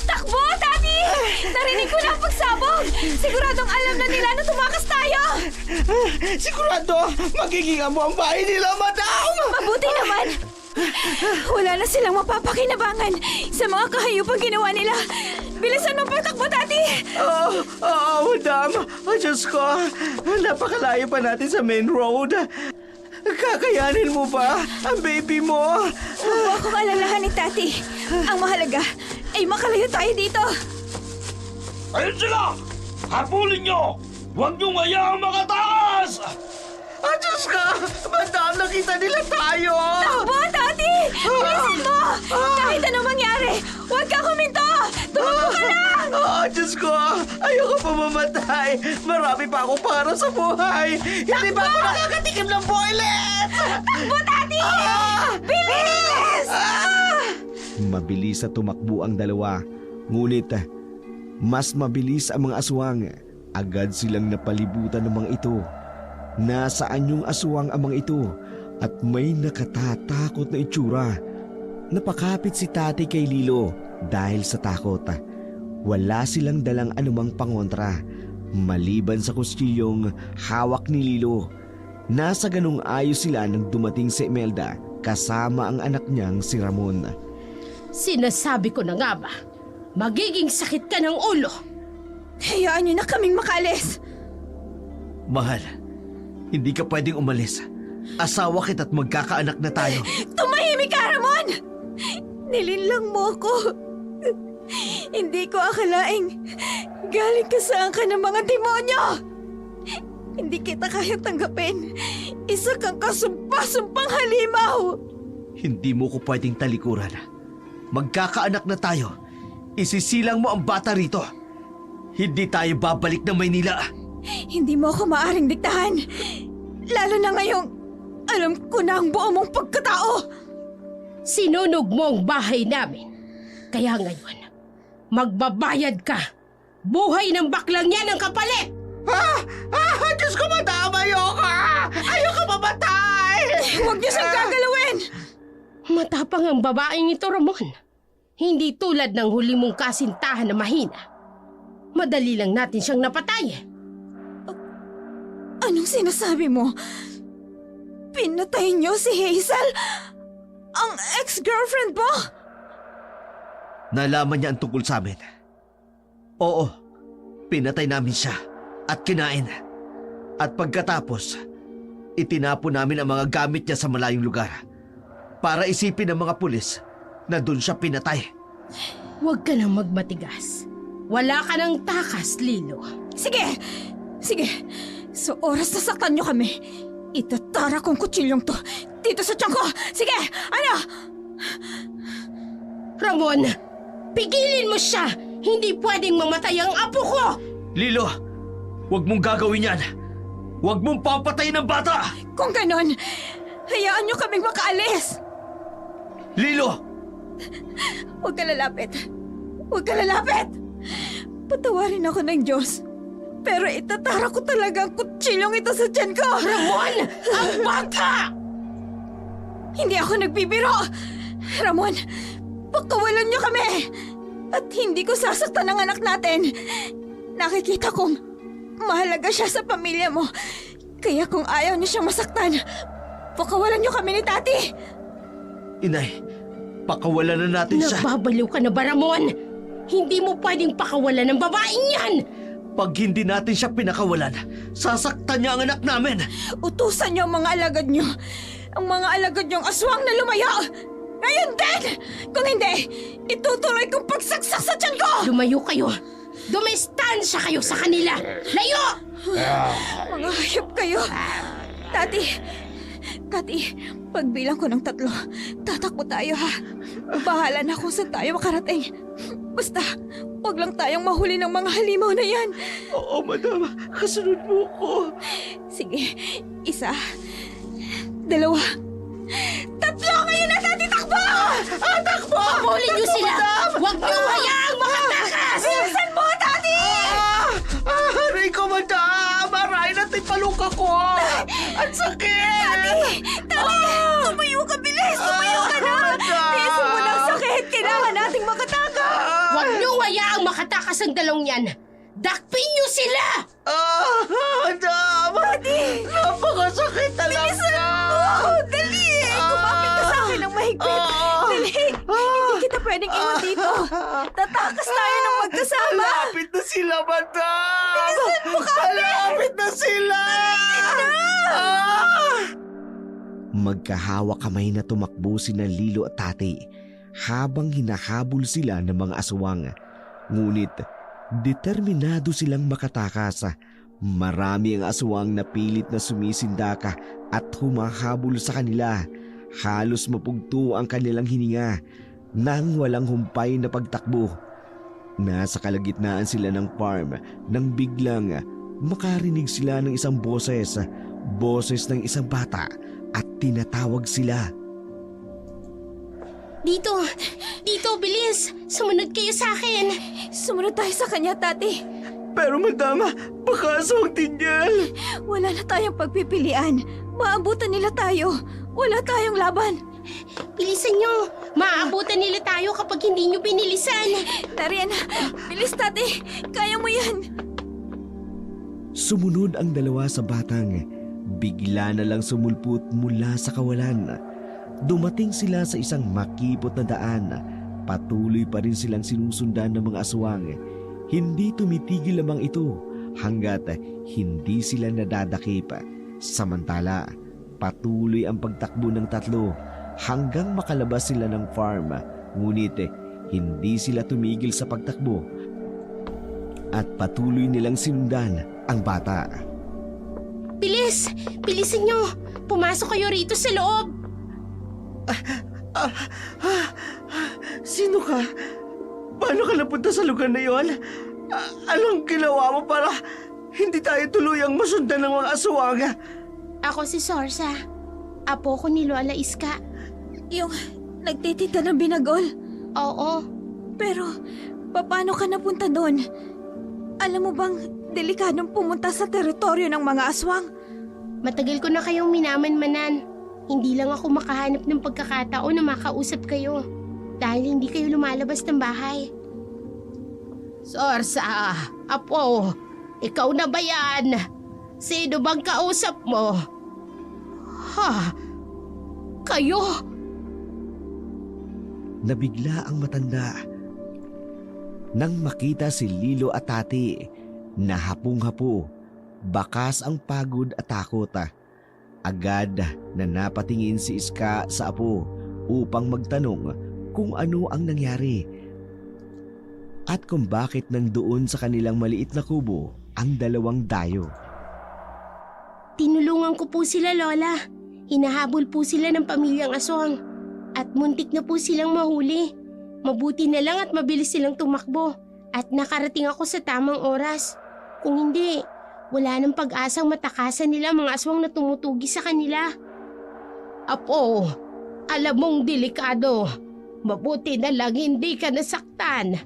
Takbo, Tati! Narinig ko na ang pagsabog! Siguradong alam na nila na tumakas tayo! Sigurado, magiging amo ang bahay nila, madam! Mabuti naman! Wala na silang mapapakinabangan sa mga kahayupang ginawa nila. Bilisan mong patakbo, Tati! Madam. Diyos ko, napakalayo pa natin sa main road. Kakayanin mo ba ang baby mo? Huwag mo akong alalahanin, Tati. Ang mahalaga ay makalayo tayo dito. Ayun sila! Habulin nyo! Huwag niyong hayaang makataas! Diyos ko, madam, nakita nila tayo. Takbo, Tati! Bilisan mo! Kahit anong mangyari, huwag ka huminto! Tumakbo ka lang! Diyos ko, ayoko pa mamatay. Marami pa akong para sa buhay. Hindi ba ako nakakatikim ng boylet? Takbo, Tati! Bilis! Mabilis na tumakbo ang dalawa. Ngunit mas mabilis ang mga aswang. Agad silang napalibutan ng mga ito. Nasaan yung aswang ang mga ito at may nakatatakot na itsura. Napakapit si Tati kay Lilo dahil sa takot. Wala silang dalang anumang pangontra maliban sa kustilyong hawak ni Lilo. Nasa ganung ayos sila nang dumating si Imelda kasama ang anak niyang si Ramon. Sinasabi ko na nga ba, magiging sakit ka ng ulo. Hayaan niyo na kaming makaalis. Mahal, hindi ka pwedeng umalis. Asawa kita't magkakaanak na tayo. Tumahimik ka, Ramon! Nilinlang mo ako. Hindi ko akalaing galing ka sa angka ng mga demonyo. Hindi kita kaya tanggapin. Isa kang kasumpa-sumpang halimaw. Hindi mo ko pwedeng talikuran. Magkakaanak na tayo. Isisilang mo ang bata rito. Hindi tayo babalik ng Maynila. Hindi mo ako maaring diktahan. Lalo na ngayong alam ko na ang buo mong pagkatao. Sinunog mo ang bahay namin. Kaya ngayon, magbabayad ka. Buhay ng baklang yan ang kapalit! Diyos ko, madam, ayoko mamatay. Huwag niyo siyang gagalawin. Matapang ang babaeng ito, Ramon. Hindi tulad ng huli mong kasintahan na mahina. Madali lang natin siyang napatay. Anong sinasabi mo? Pinatay niyo si Hazel? Ang ex-girlfriend mo? Nalaman niya ang tungkol sa amin. Oo, pinatay namin siya at kinain. At pagkatapos, itinapon namin ang mga gamit niya sa malayong lugar para isipin ng mga pulis na doon siya pinatay. Huwag ka nang magmatigas. Wala ka ng takas, Lilo. Sige! Sige! Sa oras na saktan niyo kami, itatara kong kutsilyong to dito sa tiyan ko! Sige! Ano? Ramon, pigilin mo siya! Hindi pwedeng mamatay ang apo ko! Lilo, huwag mong gagawin yan. Huwag mong papatayin ang bata! Kung ganon, hayaan niyo kaming makaalis! Lilo! Huwag ka lalapit! Huwag ka lalapit! Patawarin ako ng Diyos. Pero itatara ko talaga ang kutsilyong ito sa tiyan ko! Ramon! Ang bata! Hindi ako nagbibiro! Ramon, pagkawalan niyo kami! At hindi ko sasaktan ang anak natin. Nakikita kong mahalaga siya sa pamilya mo. Kaya kung ayaw niyo siyang masaktan, pakawalan niyo kami ni Tati! Inay, pakawalan na natin siya. Nababaliw ka na ba, Ramon? Hindi mo pwedeng pakawalan ng babaeng yan! Pag hindi natin siya pinakawalan, sasaktan niya ang anak namin. Utusan niyo ang mga alagad niyo. Ang mga alagad niyong aswang na lumayo! Ngayon din! Kung hindi, itutuloy kong pagsaksak sa tiyan ko! Lumayo kayo! Dumistansya kayo sa kanila! Layo! Mga hayop kayo! Tati, pagbilang ko ng 3, tatakbo tayo ha. Bahala na kung saan tayo makarating. Basta, wag lang tayong mahuli ng mga halimaw na yan. Oo, madam. Kasunod mo ko. Sige, 1, 2, 3, ngayon na Tati, takbo! Takbo! Habulin niyo sila! Huwag niyo hayaang makatakas! Bilisan mo, Tati! Aray ko, madam! Aray natin paluka ko! Ang sakit! Tati! Tumayo ka, bilis! Tumayo ka na! Tiisin mo ng sakit! Kailangan nating makatakas! Huwag niyo hayaang makatakas ang dalawang yan! Dakpin niyo sila! Madam! Napakasakit talaga! Bilisan mo! Dali! Kumapit ka sa akin ng mahigpit! Dali! Hindi kita pwedeng iwan dito! Tatakas tayo ng magkasama! Malapit na sila, madam! Bilisan mo kami! Malapit na sila! Magkahawa kamay na tumakbo sina Lilo at Tati habang hinahabol sila ng mga aswang. Ngunit determinado silang makatakas. Marami ang aswang na pilit na sumisindaka at humahabol sa kanila. Halos mapugto ang kanilang hininga nang walang humpay na pagtakbo. Nasa kalagitnaan sila ng farm nang biglang makarinig sila ng isang boses ng isang bata at tinatawag sila. Dito! Dito, bilis! Sumunod kayo sa akin! Sumunod tayo sa kanya, Tati! Pero madam, baka aswang din yan! Wala na tayong pagpipilian. Maabutan nila tayo. Wala tayong laban. Bilisan niyo! Maaabutan nila tayo kapag hindi niyo binilisan! Tarian, bilis, Tati! Kaya mo yan! Sumunod ang dalawa sa batang. Bigla na lang sumulpot mula sa kawalan. Dumating sila sa isang makipot na daan. Patuloy pa rin silang sinusundan ng mga aswang. Hindi tumitigil lamang ito hanggat hindi sila nadadakip. Samantala, patuloy ang pagtakbo ng 3 hanggang makalabas sila ng farm. Ngunit hindi sila tumigil sa pagtakbo at patuloy nilang sinundan ang bata. Bilis! Bilisan niyo! Pumasok kayo rito sa loob! Sino ka? Paano ka napunta sa lugar na yon? Anong ginawa mo para hindi tayo tuluyang masundan ng mga aswang? Ako si Sorsa. Apo ko ni Lola Iska. Yung nagtitinda ng binagol. Oo. Pero, paano ka napunta doon? Alam mo bang delikadong pumunta sa teritoryo ng mga aswang? Matagal ko na kayong minamanmanan. Hindi lang ako makahanap ng pagkakataon na makausap kayo. Dahil hindi kayo lumalabas ng bahay. Sorsa, Apo, ikaw na ba yan? Sino bang kausap mo? Ha? Kayo? Nabigla ang matanda. Nang makita si Lilo at Tati, nahapong-hapo, bakas ang pagod at takot. Agad na napatingin si Iska sa apo upang magtanong kung ano ang nangyari at kung bakit nandoon sa kanilang maliit na kubo ang 2 dayo. Tinulungan ko po sila, Lola. Hinahabol po sila ng pamilyang aswang. At muntik na po silang mahuli. Mabuti na lang at mabilis silang tumakbo. At nakarating ako sa tamang oras. Kung hindi, wala nang pag-asang matakasan nila mga aswang na tumutugi sa kanila. Apo, alam mong delikado. Mabuti na lang hindi ka nasaktan.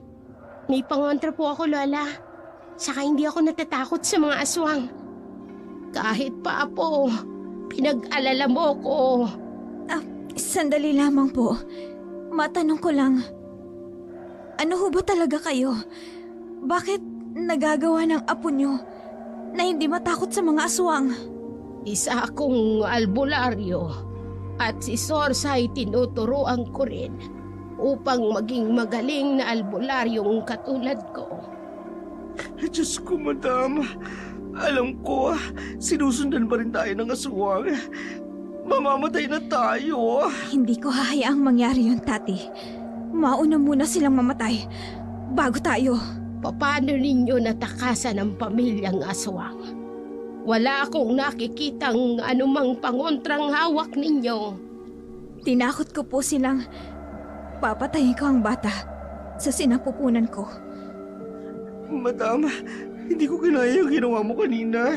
May pangontra po ako, Lola. Saka hindi ako natatakot sa mga aswang. Kahit pa, Apo, pinag-alala mo ko. Sandali lamang po. Matanong ko lang. Ano ho ba talaga kayo? Bakit nagagawa ng apo nyo na hindi matakot sa mga aswang? Isa akong albularyo at si Sorsa ay tinuturoan ko rin upang maging magaling na albularyong katulad ko. Diyos ko, madam. Alam ko, sinusundan pa rin tayo ng aswang. Mamamatay na tayo. Hindi ko hahayaang mangyari yun, Tati. Mauna muna silang mamatay bago tayo. Paano ninyo natakasan ang pamilyang aswang? Wala akong nakikitang anumang pangontrang hawak ninyo. Tinakot ko po silang papatayin ko ang bata sa sinapupunan ko. Madam, hindi ko kinaya yung ginawa mo kanina.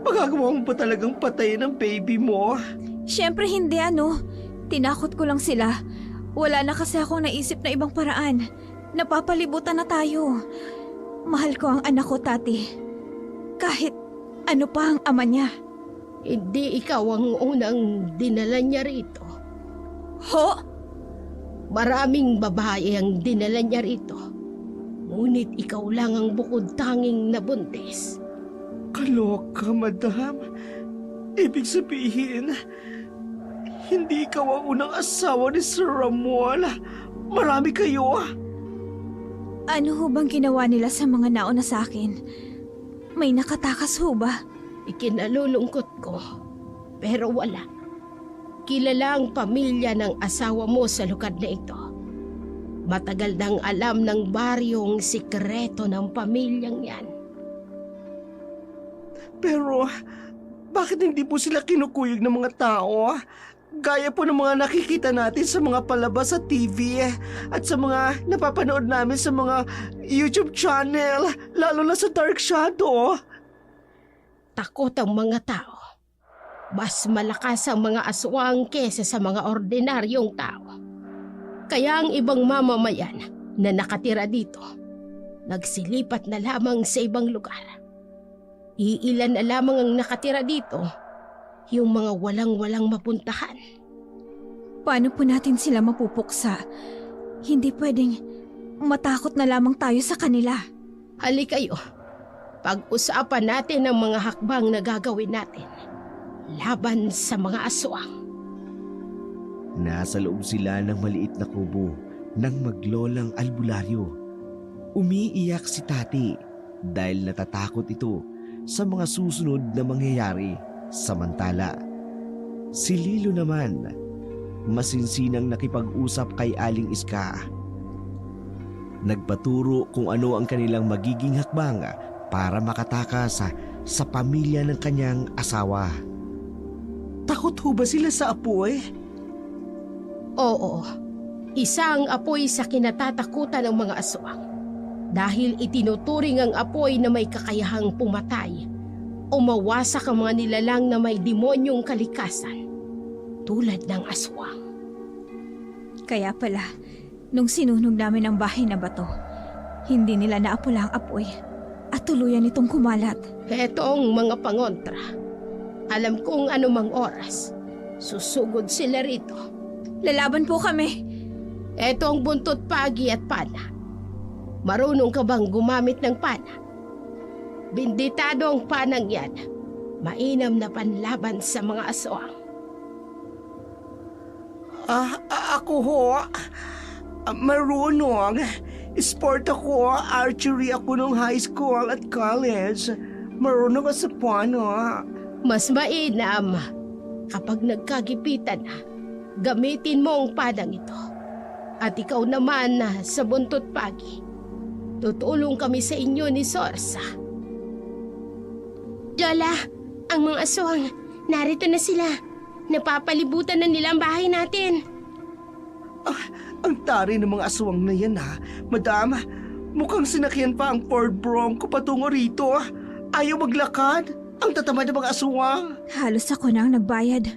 Magagawa mo pa talagang patayin ang baby mo? Siyempre hindi Tinakot ko lang sila. Wala na kasi akong naisip na ibang paraan. Napapalibutan na tayo. Mahal ko ang anak ko, Tati. Kahit ano pa ang ama niya. Hindi ikaw ang unang dinala niya rito. Ho? Maraming babae ang dinala niya rito. Ngunit ikaw lang ang bukod tanging nabuntis. Kaloka, madam. Ibig sabihin, hindi ikaw ang unang asawa ni Sir Ramon. Marami kayo. Ano ho bang ginawa nila sa mga nauna sa akin? May nakatakas ho ba? Ikinalulungkot ko, pero wala. Kilala ang pamilya ng asawa mo sa lugar na ito. Matagal nang alam ng baryong sikreto ng pamilyang yan. Pero, bakit hindi po sila kinukuyog ng mga tao? Gaya po ng mga nakikita natin sa mga palabas sa TV at sa mga napapanood namin sa mga YouTube channel, lalo na sa Dark Shadow. Takot ang mga tao. Mas malakas ang mga aswang kesa sa mga ordinaryong tao. Kaya ang ibang mamamayan na nakatira dito, nagsilipat na lamang sa ibang lugar. Iilan na lamang ang nakatira dito, yung mga walang-walang mapuntahan. Paano po natin sila mapupuksa? Hindi pwedeng matakot na lamang tayo sa kanila. Hali kayo, pag-usapan natin ang mga hakbang na gagawin natin laban sa mga aswang. Nasa loob sila ng maliit na kubo ng maglolang albularyo. Umiiyak si Tati dahil natatakot ito sa mga susunod na mangyayari. Samantala, si Lilo naman, masinsinang nakipag-usap kay Aling Iska. Nagpaturo kung ano ang kanilang magiging hakbang para makatakas sa pamilya ng kanyang asawa. Takot ho ba sila sa apoy? Oo, isa ang apoy sa kinatatakutan ng mga aswang dahil itinuturing ang apoy na may kakayahang pumatay o mawasak ang mga nilalang na may demonyong kalikasan tulad ng aswang. Kaya pala, nung sinunog namin ang bahay na bato, hindi nila naapula ang apoy at tuluyan itong kumalat. Hetong mga pangontra, alam kong anumang oras, susugod sila rito. Lalaban po kami. Eto ang buntot pagi at pana. Marunong ka bang gumamit ng pana? Binditado ang panang yan. Mainam na panlaban sa mga aswang. Ako ho, marunong. Sport ako, archery ako nung high school at college. Marunong ako sa pano. Mas mainam kapag nagkagipitan na, gamitin mo ang panang ito. At ikaw naman sa buntot pagi, tutulong kami sa inyo ni Sorsa. Jola, ang mga aswang, narito na sila. Napapalibutan na nila ang bahay natin. Ang tari ng mga aswang na yan ha. Madam, mukhang sinakyan pa ang Ford Bronco patungo rito. Ayaw maglakad. Ang tatamad ng mga aswang. Halos ako na ang nagbayad.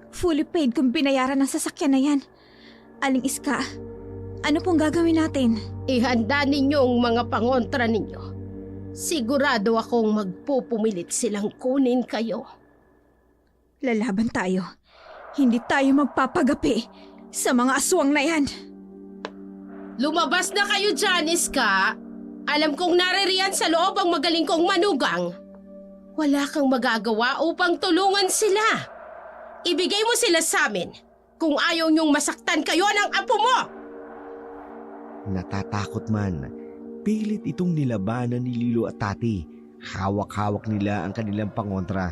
Fully paid kung binayaran ng sasakyan na yan. Aling Iska, ano pong gagawin natin? Ihanda ninyo ang mga pangontra ninyo. Sigurado akong magpupumilit silang kunin kayo. Lalaban tayo. Hindi tayo magpapagapi sa mga aswang na yan. Lumabas na kayo dyan, Iska. Alam kong naririyan sa loob ang magaling kong manugang. Wala kang magagawa upang tulungan sila. Ibigay mo sila sa amin kung ayaw niyong masaktan kayo ng apo mo. Natatakot man, pilit itong nilabanan ni Lilo at Tati. Hawak-hawak nila ang kanilang pangontra.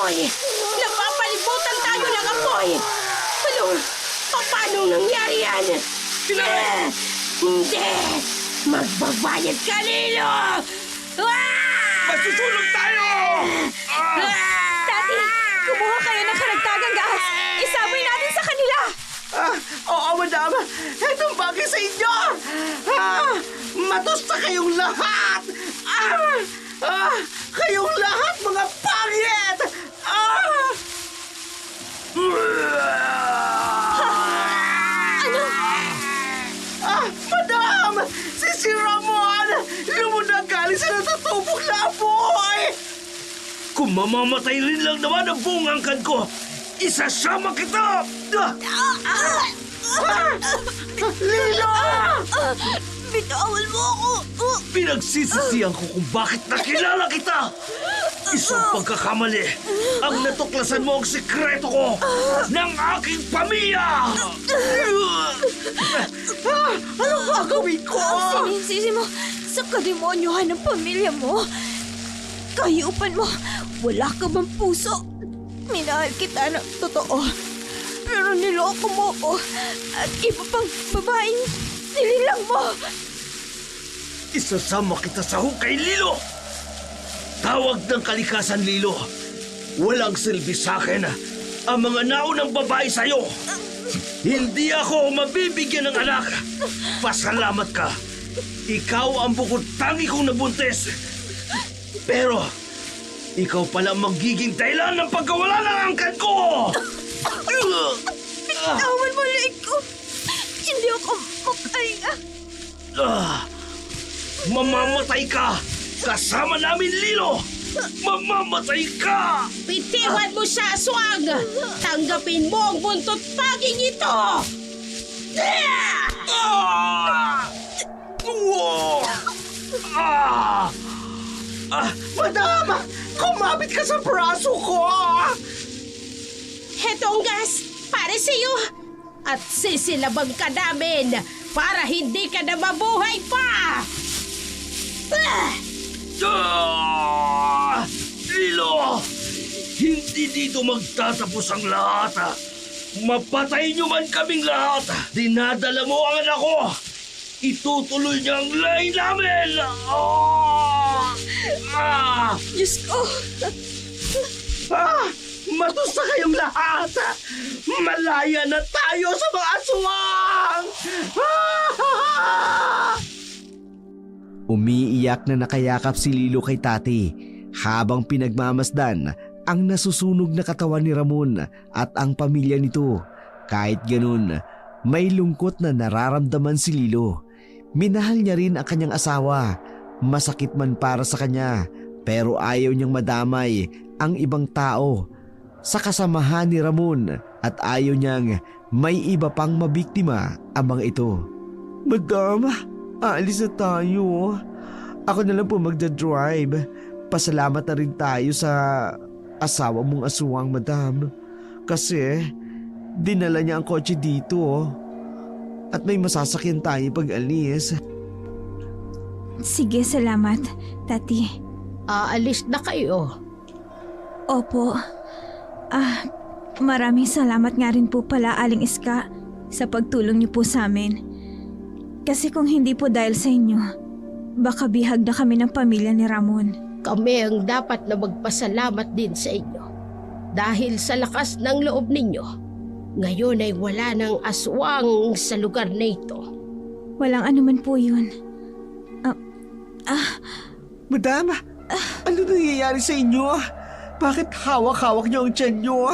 apoy! Napapalibutan tayo ng apoy! Ano? Paano nangyari yan? Hindi! Magbabayad ka, Lilo! Masusunog tayo! Tati, kumuha kayo ng karagdagang gas. Isabay natin sa kanila. Oo, madam. Itong bagay sa inyo. Matusta kayong lahat. Kayong lahat, mga pangit. Ano? Madam! Si Ramon! Lumunang galing sa natatubog na apoy! Kung mamamatay rin lang naman ang buong angkan ko, isasama kita! Lilo! Bitawan mo ako. Pinagsisisihan ko kung bakit nakilala kita! Isang pagkakamali ang natuklasan mo ang sikreto ko ng aking pamilya! Anong gagawin ko? Sininsisi mo sa kademonyohan ng pamilya mo. Kayupan mo, wala ka bang puso? Minahal kita ng totoo. Pero niloko mo ko at iba pang babaeng nililang mo. Isasama kita sa hukay, Lilo! Tawag ng kalikasan, Lilo. Walang silbi sa akin ang mga naunang babae sa'yo. Hindi ako mabibigyan ng anak. Pasalamat ka. Ikaw ang bukod tangi kong nabuntis. Pero, ikaw pala magiging dahilan ng pagkawala ng angkan ko! Bitawan mo leeg ko. Hindi ako makahinga. Mamamatay ka! Kasama namin, Lilo! Mamamatay ka! Bitiwan mo siya, aswang! Tanggapin mo ang buntot paging ito! Madam! Kumapit ka sa braso ko! Heto ang gas para sa iyo! At sisilabang ka namin para hindi ka na mabuhay pa! Lilo! Hindi dito magtatapos ang lahat. Mapatay niyo man kaming lahat. Dinadala mo ang anak ko. Itutuloy niya ang lahi namin. Diyos ko. Matusta kayong lahat! Malaya na tayo sa mga aswang! Umiiyak na nakayakap si Lilo kay Tati habang pinagmamasdan ang nasusunog na katawan ni Ramon at ang pamilya nito. Kahit ganun, may lungkot na nararamdaman si Lilo. Minahal niya rin ang kanyang asawa. Masakit man para sa kanya, pero ayaw niyang madamay ang ibang tao sa kasamahan ni Ramon at ayaw niyang may iba pang mabiktima ang mga ito. Madam, aalis na tayo. Ako na lang po magdadrive. Pasalamat na rin tayo sa asawa mong aswang, madam. Kasi dinala niya ang kotse dito. At may masasakyan tayo pag alis. Sige, salamat, Tati. Aalis na kayo. Opo. Maraming salamat nga rin po pala, Aling Iska, sa pagtulong niyo po sa amin. Kasi kung hindi po dahil sa inyo, baka bihag na kami ng pamilya ni Ramon. Kami ang dapat na magpasalamat din sa inyo. Dahil sa lakas ng loob ninyo, ngayon ay wala ng aswang sa lugar na ito. Walang anuman po yun. Madam, ano nangyayari sa inyo? Bakit hawak-hawak niyo ang tiyan niyo?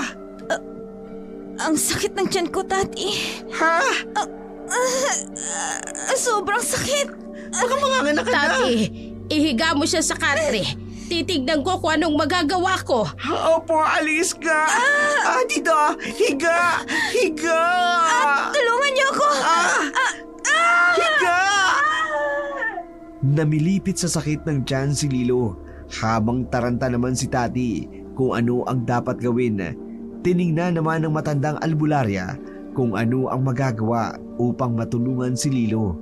Ang sakit ng tiyan ko, Tati. Ha? Sobrang sakit. Baka manganganak ka na. Tati, ihiga mo siya sa katre. Titignan ko kung anong magagawa ko. Opo, alis ka. Dito, higa. Higa. Tulungan niyo ako. Higa. Namilipit sa sakit ng tiyan si Lilo habang taranta naman si Tati kung ano ang dapat gawin. Tiningnan naman ng matandang albularya kung ano ang magagawa upang matulungan si Lilo.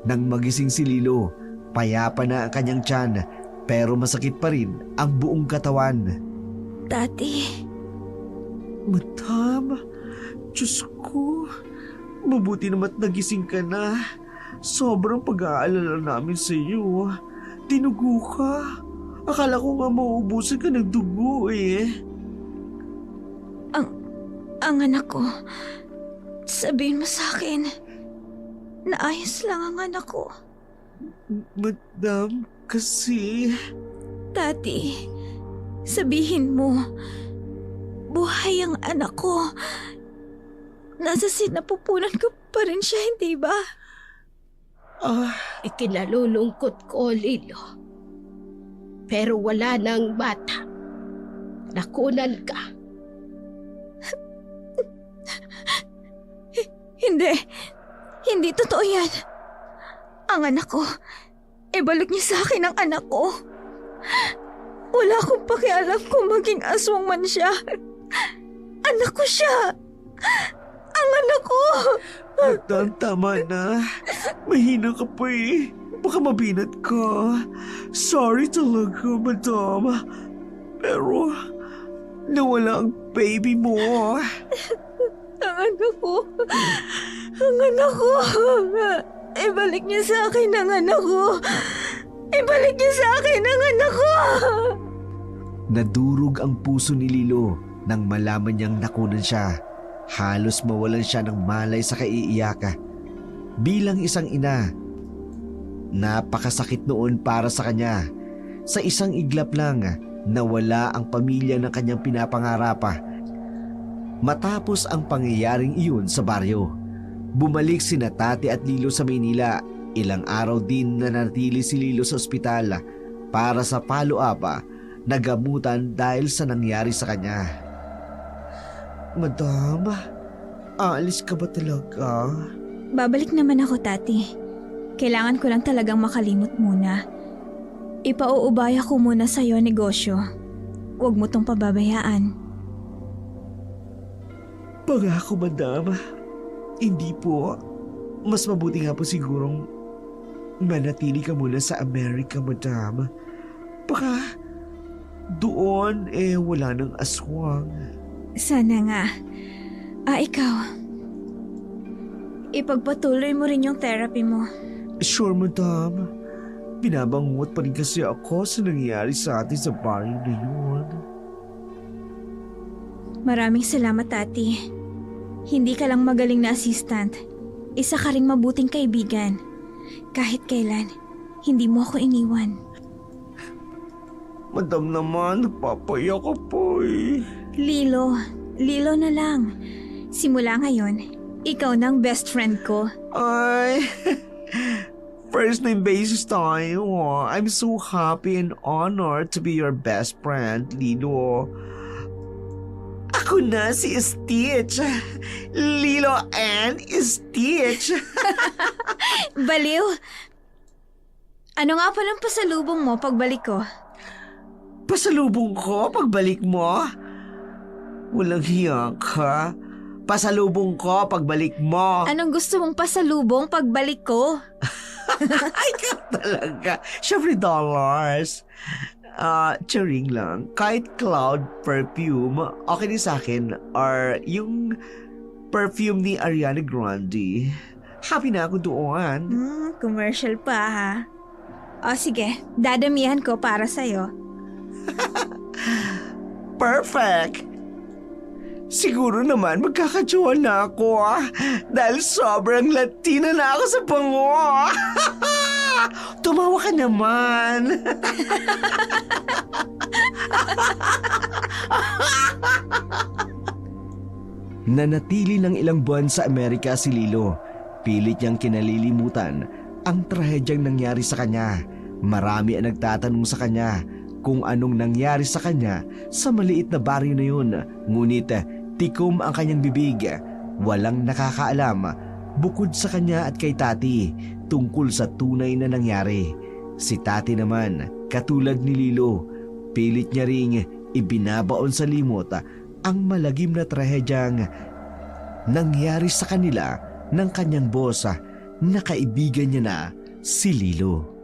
Nang magising si Lilo, payapa na ang kanyang tiyan pero masakit pa rin ang buong katawan. Tati, Madam, Diyos ko, mabuti naman nagising ka na. Sobrang pag-aalala namin sa iyo. Tinugo ka. Akala ko nga mauubusan ka ng dugo eh. ang anak ko, sabihin mo sa akin, naayos lang ang anak ko. Madam, kasi... Tati, sabihin mo, buhay ang anak ko. Nasa sinapupunan ko pa rin siya, hindi ba? Ikinalulungkot ko, Lilo. Pero wala nang bata. Nakunan ka. Hindi totoo yan. Ang anak ko, ibalik niyo sa akin ang anak ko. Wala akong pakialam kung maging aswang man siya. Anak ko siya. Ang anak ko. Madam, tama na. Mahina ka pa eh. Baka mabinat ka. Sorry talaga, madam. Pero, nawala ang baby mo. Ang anak ko. Ang anak ko. Ibalik niyo sa akin ang anak ko. Ibalik niyo sa akin ang anak ko. Nadurog ang puso ni Lilo nang malaman niyang nakunan siya. Halos mawalan siya ng malay sa kaiiyaka. Bilang isang ina, napakasakit noon para sa kanya. Sa isang iglap lang, nawala ang pamilya ng kanyang pinapangarap. Matapos ang pangyayaring iyon sa baryo, bumalik sina Tati at Lilo sa Maynila. Ilang araw din nanatili si Lilo sa ospital para sa follow-up na gamutan dahil sa nangyari sa kanya. Madam, aalis ka ba talaga? Babalik naman ako, Tati. Kailangan ko lang talagang makalimot muna. Ipauubaya ko muna sa'yo ang negosyo. Huwag mo tong pababayaan. Pangako, madam. Hindi po. Mas mabuti nga po sigurong manatili ka muna sa Amerika, madam. Baka doon wala ng aswang. Sana nga. Ikaw. Ipagpatuloy mo rin yung therapy mo. Sure, madam. Binabangot pa rin kasi ako sa nangyari sa atin sa baryo na yun. Maraming salamat, Tati. Hindi ka lang magaling na assistant. Isa ka ring mabuting kaibigan. Kahit kailan, hindi mo ako iniwan. Madam naman, napapaya ka po eh. Lilo na lang. Simula ngayon, ikaw na ang best friend ko. Ay, first name basis tayo. I'm so happy and honored to be your best friend, Lilo. Ako na si Stitch. Lilo and Stitch. Baliw! Ano nga palang pasalubong mo pagbalik ko? Pasalubong ko pagbalik mo? Walang hiya ka. Pasalubong ko pagbalik mo. Anong gusto mong pasalubong pagbalik ko? Ay ka talaga. Syempre dollars. Charing lang. Kahit cloud perfume, okay din sa akin. Or yung perfume ni Ariana Grande. Happy na ako doon. Commercial pa ha. O sige, dadamihan ko para sa'yo. Perfect! Siguro naman magkakatsuhan na ako dahil sobrang Latina na ako sa bango. Tumawa ka naman. Nanatili ng ilang buwan sa Amerika si Lilo. Pilit niyang kinalilimutan ang trahedyang nangyari sa kanya. Marami ang nagtatanong sa kanya kung anong nangyari sa kanya sa maliit na baryo na yun. Ngunit tikom ang kanyang bibig. Walang nakakaalam bukod sa kanya at kay Tati tungkol sa tunay na nangyari. Si Tati naman, katulad ni Lilo, pilit niya ring ibinabaon sa limot ang malagim na trahedyang nangyari sa kanila ng kanyang boss na kaibigan niya na si Lilo.